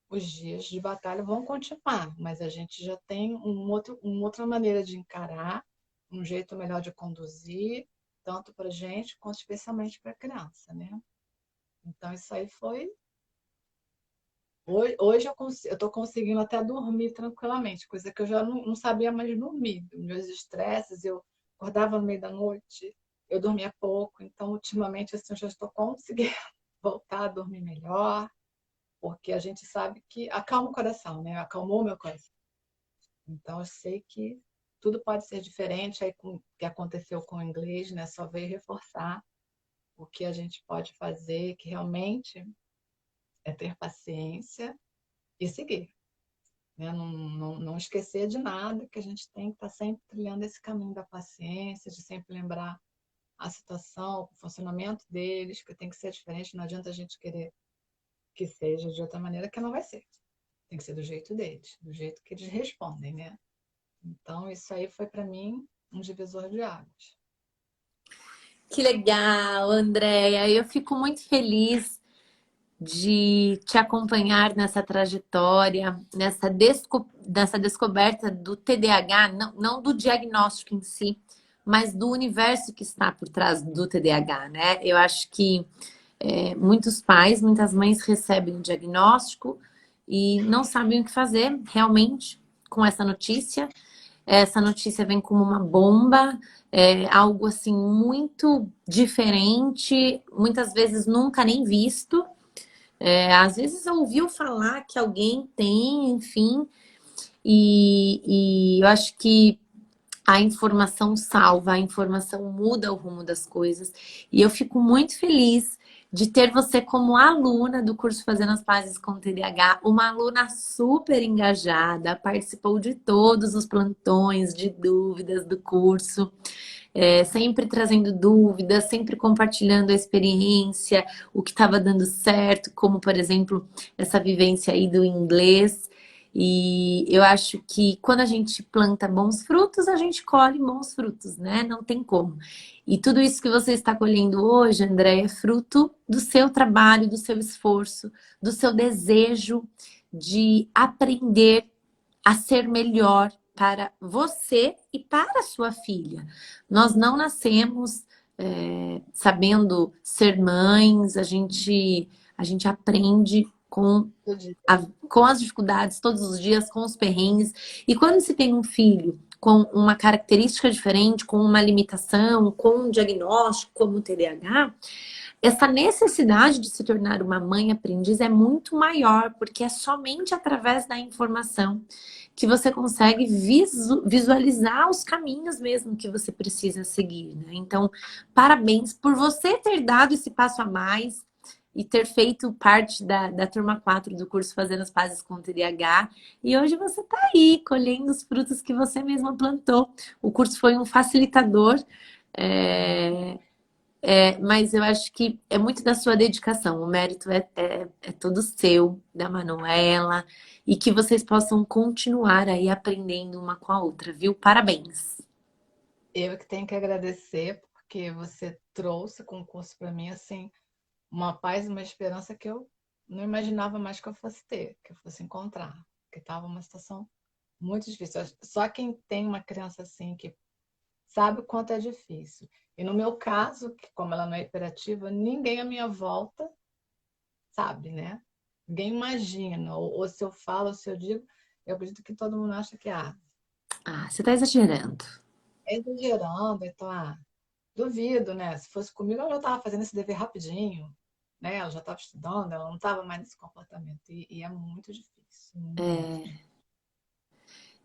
os dias de batalha vão continuar, mas a gente já tem uma outra maneira de encarar, um jeito melhor de conduzir, tanto para a gente quanto especialmente para a criança, né? Então isso aí foi. Hoje eu estou conseguindo até dormir tranquilamente, coisa que eu já não sabia mais dormir. Meus estresses, eu acordava no meio da noite, eu dormia pouco, então ultimamente assim, eu já estou conseguindo voltar a dormir melhor, porque a gente sabe que acalma o coração, né? Acalmou meu coração. Então eu sei que tudo pode ser diferente, aí com o que aconteceu com o inglês, né? Só veio reforçar o que a gente pode fazer, que realmente é ter paciência e seguir. Né? Não esquecer de nada, que a gente tem que estar sempre trilhando esse caminho da paciência, de sempre lembrar a situação, o funcionamento deles, que tem que ser diferente, não adianta a gente querer que seja de outra maneira, que não vai ser. Tem que ser do jeito deles, do jeito que eles respondem, né? Então, isso aí foi para mim um divisor de águas. Que legal, Andréia. Eu fico muito feliz de te acompanhar nessa trajetória, nessa descoberta do TDAH, não do diagnóstico em si, mas do universo que está por trás do TDAH, né? Eu acho que muitos pais, muitas mães recebem o diagnóstico e não sabem o que fazer realmente com essa notícia. Essa notícia vem como uma bomba, algo assim muito diferente, muitas vezes nunca nem visto. Às vezes ouviu falar que alguém tem, enfim, e eu acho que a informação salva, a informação muda o rumo das coisas. E eu fico muito feliz de ter você como aluna do curso Fazendo as Pazes com o TDAH, uma aluna super engajada, participou de todos os plantões de dúvidas do curso, sempre trazendo dúvidas, sempre compartilhando a experiência, o que estava dando certo, como, por exemplo, essa vivência aí do inglês. E eu acho que quando a gente planta bons frutos, a gente colhe bons frutos, né? Não tem como. E tudo isso que você está colhendo hoje, André, é fruto do seu trabalho, do seu esforço, do seu desejo de aprender a ser melhor para você e para a sua filha. Nós não nascemos sabendo ser mães, a gente aprende com as dificuldades todos os dias, com os perrengues. E quando se tem um filho com uma característica diferente, com uma limitação, com um diagnóstico como o TDAH, essa necessidade de se tornar uma mãe aprendiz é muito maior, porque é somente através da informação que você consegue visualizar os caminhos mesmo que você precisa seguir, né? Então, parabéns por você ter dado esse passo a mais e ter feito parte da turma 4 do curso Fazendo as Pazes com o TDAH. E hoje você está aí, colhendo os frutos que você mesma plantou. O curso foi um facilitador, mas eu acho que é muito da sua dedicação. O mérito é todo seu, da Manuela, e que vocês possam continuar aí aprendendo uma com a outra, viu? Parabéns! Eu que tenho que agradecer, porque você trouxe com o curso para mim, assim, uma paz e uma esperança que eu não imaginava mais que eu fosse ter, que eu fosse encontrar, porque estava uma situação muito difícil. Só quem tem uma criança assim, que sabe o quanto é difícil. E no meu caso, que como ela não é hiperativa, ninguém à minha volta sabe, né? Ninguém imagina, ou se eu falo, ou se eu digo, eu acredito que todo mundo acha que Você está exagerando. é exagerando, então, duvido, né? Se fosse comigo, ela já estava fazendo esse dever rapidinho, né? Ela já estava estudando, ela não estava mais nesse comportamento. E é muito difícil.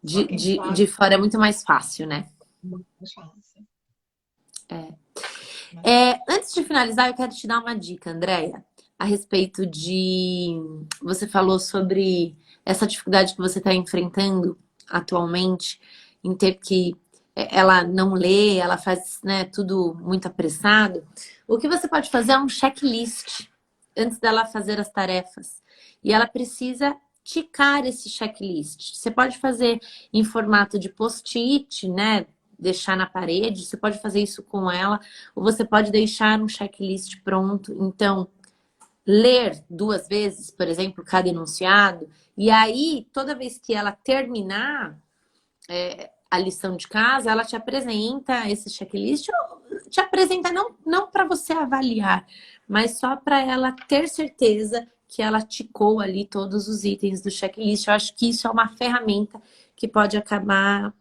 Só quem De sabe fora é muito mais fácil, né? muito mais fácil. Antes de finalizar, eu quero te dar uma dica, Andréia, a respeito de... Você falou sobre essa dificuldade que você está enfrentando atualmente em ter que ela não lê, ela faz, né, tudo muito apressado, o que você pode fazer é um checklist antes dela fazer as tarefas. E ela precisa ticar esse checklist. Você pode fazer em formato de post-it, né? Deixar na parede, você pode fazer isso com ela, ou você pode deixar um checklist pronto. Então, ler 2 vezes, por exemplo, cada enunciado, e aí, toda vez que ela terminar a lição de casa, ela te apresenta esse checklist, te apresenta não para você avaliar, mas só para ela ter certeza que ela ticou ali todos os itens do checklist. Eu acho que isso é uma ferramenta que pode acabar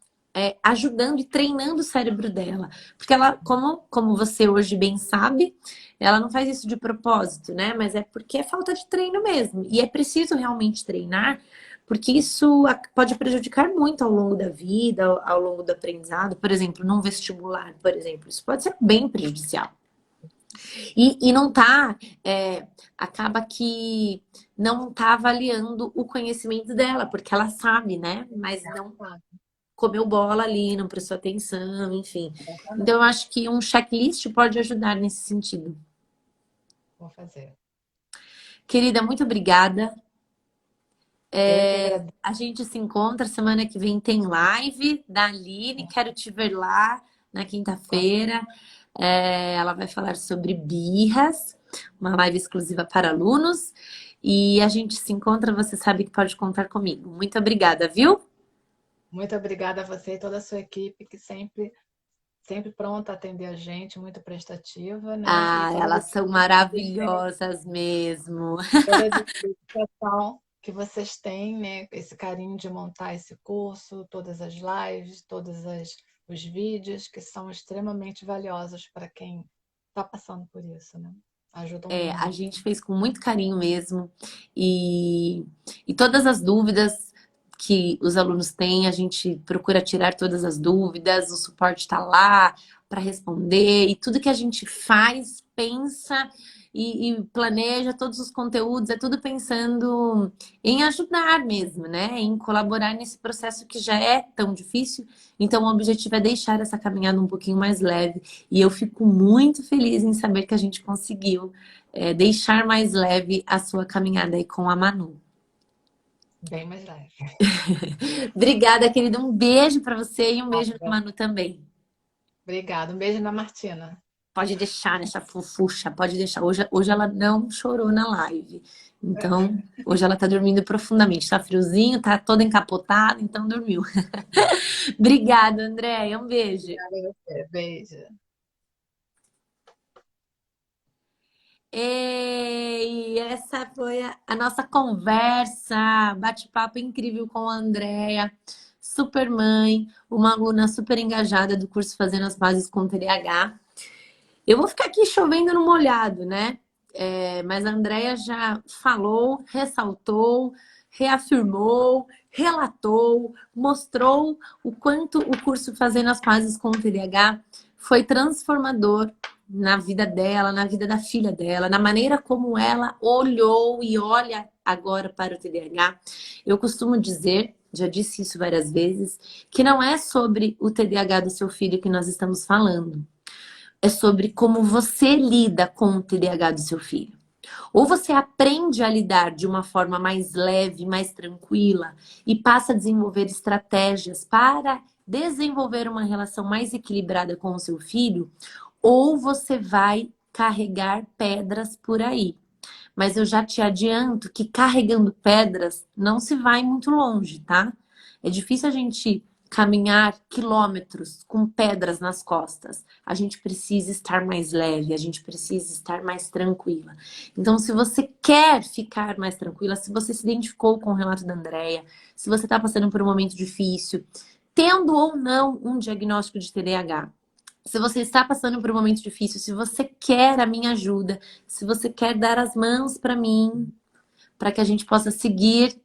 ajudando e treinando o cérebro dela. Porque ela, como você hoje bem sabe, ela não faz isso de propósito, né? Mas é porque é falta de treino mesmo. E é preciso realmente treinar, porque isso pode prejudicar muito ao longo da vida, ao longo do aprendizado. Por exemplo, num vestibular, por exemplo, isso pode ser bem prejudicial. E não tá, acaba que não tá avaliando o conhecimento dela, porque ela sabe, né? Mas não comeu bola ali, não prestou atenção, enfim. Então, eu acho que um checklist pode ajudar nesse sentido. Vou fazer. Querida, muito obrigada. Eu que agradeço. A gente se encontra semana que vem, tem live da Aline. Quero te ver lá na quinta-feira. Ela vai falar sobre birras, uma live exclusiva para alunos. E a gente se encontra, você sabe que pode contar comigo. Muito obrigada, viu? Muito obrigada a você e toda a sua equipe, que sempre pronta a atender a gente, muito prestativa, né? E Ah, elas são maravilhosas mesmo. toda a dedicação que vocês têm, né? Esse carinho de montar esse curso, todas as lives, os vídeos, que são extremamente valiosos para quem está passando por isso, né? Ajudam A muito. gente fez com muito carinho mesmo. E todas as dúvidas que os alunos têm, a gente procura tirar todas as dúvidas, o suporte está lá para responder, e tudo que a gente faz, pensa e planeja todos os conteúdos, é tudo pensando em ajudar mesmo, né? Em colaborar nesse processo que já é tão difícil. Então, o objetivo é deixar essa caminhada um pouquinho mais leve. E eu fico muito feliz em saber que a gente conseguiu deixar mais leve a sua caminhada aí com a Manu. Bem mais leve. Obrigada, querida. Um beijo para você e um beijo na Manu também. Obrigada. Um beijo na Martina. Pode deixar nessa fofucha, pode deixar. Hoje ela não chorou na live. Então, hoje ela tá dormindo profundamente. Tá friozinho, tá toda encapotada, então dormiu. Obrigada, Andréia. Um beijo. Obrigada a você. Beijo. E essa foi a nossa conversa, bate-papo incrível com a Andrea, super mãe, uma aluna super engajada do curso Fazendo as Pazes com TDAH. Eu vou ficar aqui chovendo no molhado, né? Mas a Andrea já falou, ressaltou, reafirmou, relatou, mostrou o quanto o curso Fazendo as Pazes com o TDAH foi transformador na vida dela, na vida da filha dela, na maneira como ela olhou e olha agora para o TDAH. Eu costumo dizer, já disse isso várias vezes, que não é sobre o TDAH do seu filho que nós estamos falando. É sobre como você lida com o TDAH do seu filho. Ou você aprende a lidar de uma forma mais leve, mais tranquila e passa a desenvolver estratégias para desenvolver uma relação mais equilibrada com o seu filho, ou você vai carregar pedras por aí. Mas eu já te adianto que carregando pedras não se vai muito longe, tá? É difícil a gente caminhar quilômetros com pedras nas costas. A gente precisa estar mais leve, a gente precisa estar mais tranquila. Então, se você quer ficar mais tranquila, se você se identificou com o relato da Andrea, se você está passando por um momento difícil, tendo ou não um diagnóstico de TDAH, se você está passando por um momento difícil, se você quer a minha ajuda, se você quer dar as mãos para mim, para que a gente possa seguir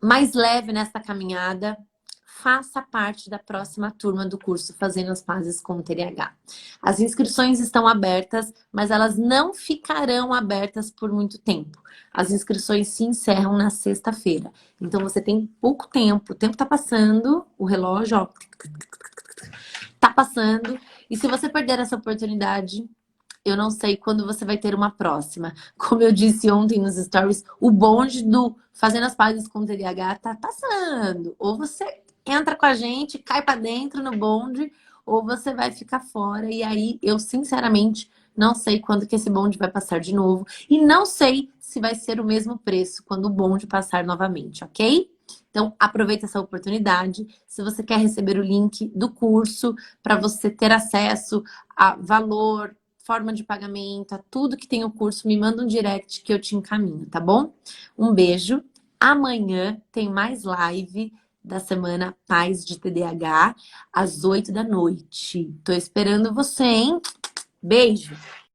mais leve nessa caminhada, faça parte da próxima turma do curso Fazendo as Pazes com o TDAH. As inscrições estão abertas, mas elas não ficarão abertas por muito tempo. As inscrições se encerram na sexta-feira. Então você tem pouco tempo, o tempo está passando, o relógio, ó, tá passando. E se você perder essa oportunidade, eu não sei quando você vai ter uma próxima. Como eu disse ontem nos stories, o bonde do Fazendo as Pazes com o TDAH tá passando. Ou você entra com a gente, cai pra dentro no bonde, ou você vai ficar fora. E aí, eu sinceramente não sei quando que esse bonde vai passar de novo. E não sei se vai ser o mesmo preço quando o bonde passar novamente, ok? Então, aproveita essa oportunidade. Se você quer receber o link do curso para você ter acesso a valor, forma de pagamento, a tudo que tem o curso, me manda um direct que eu te encaminho, tá bom? Um beijo. Amanhã tem mais live da semana Paz de TDAH, às 8 da noite. Tô esperando você, hein? Beijo!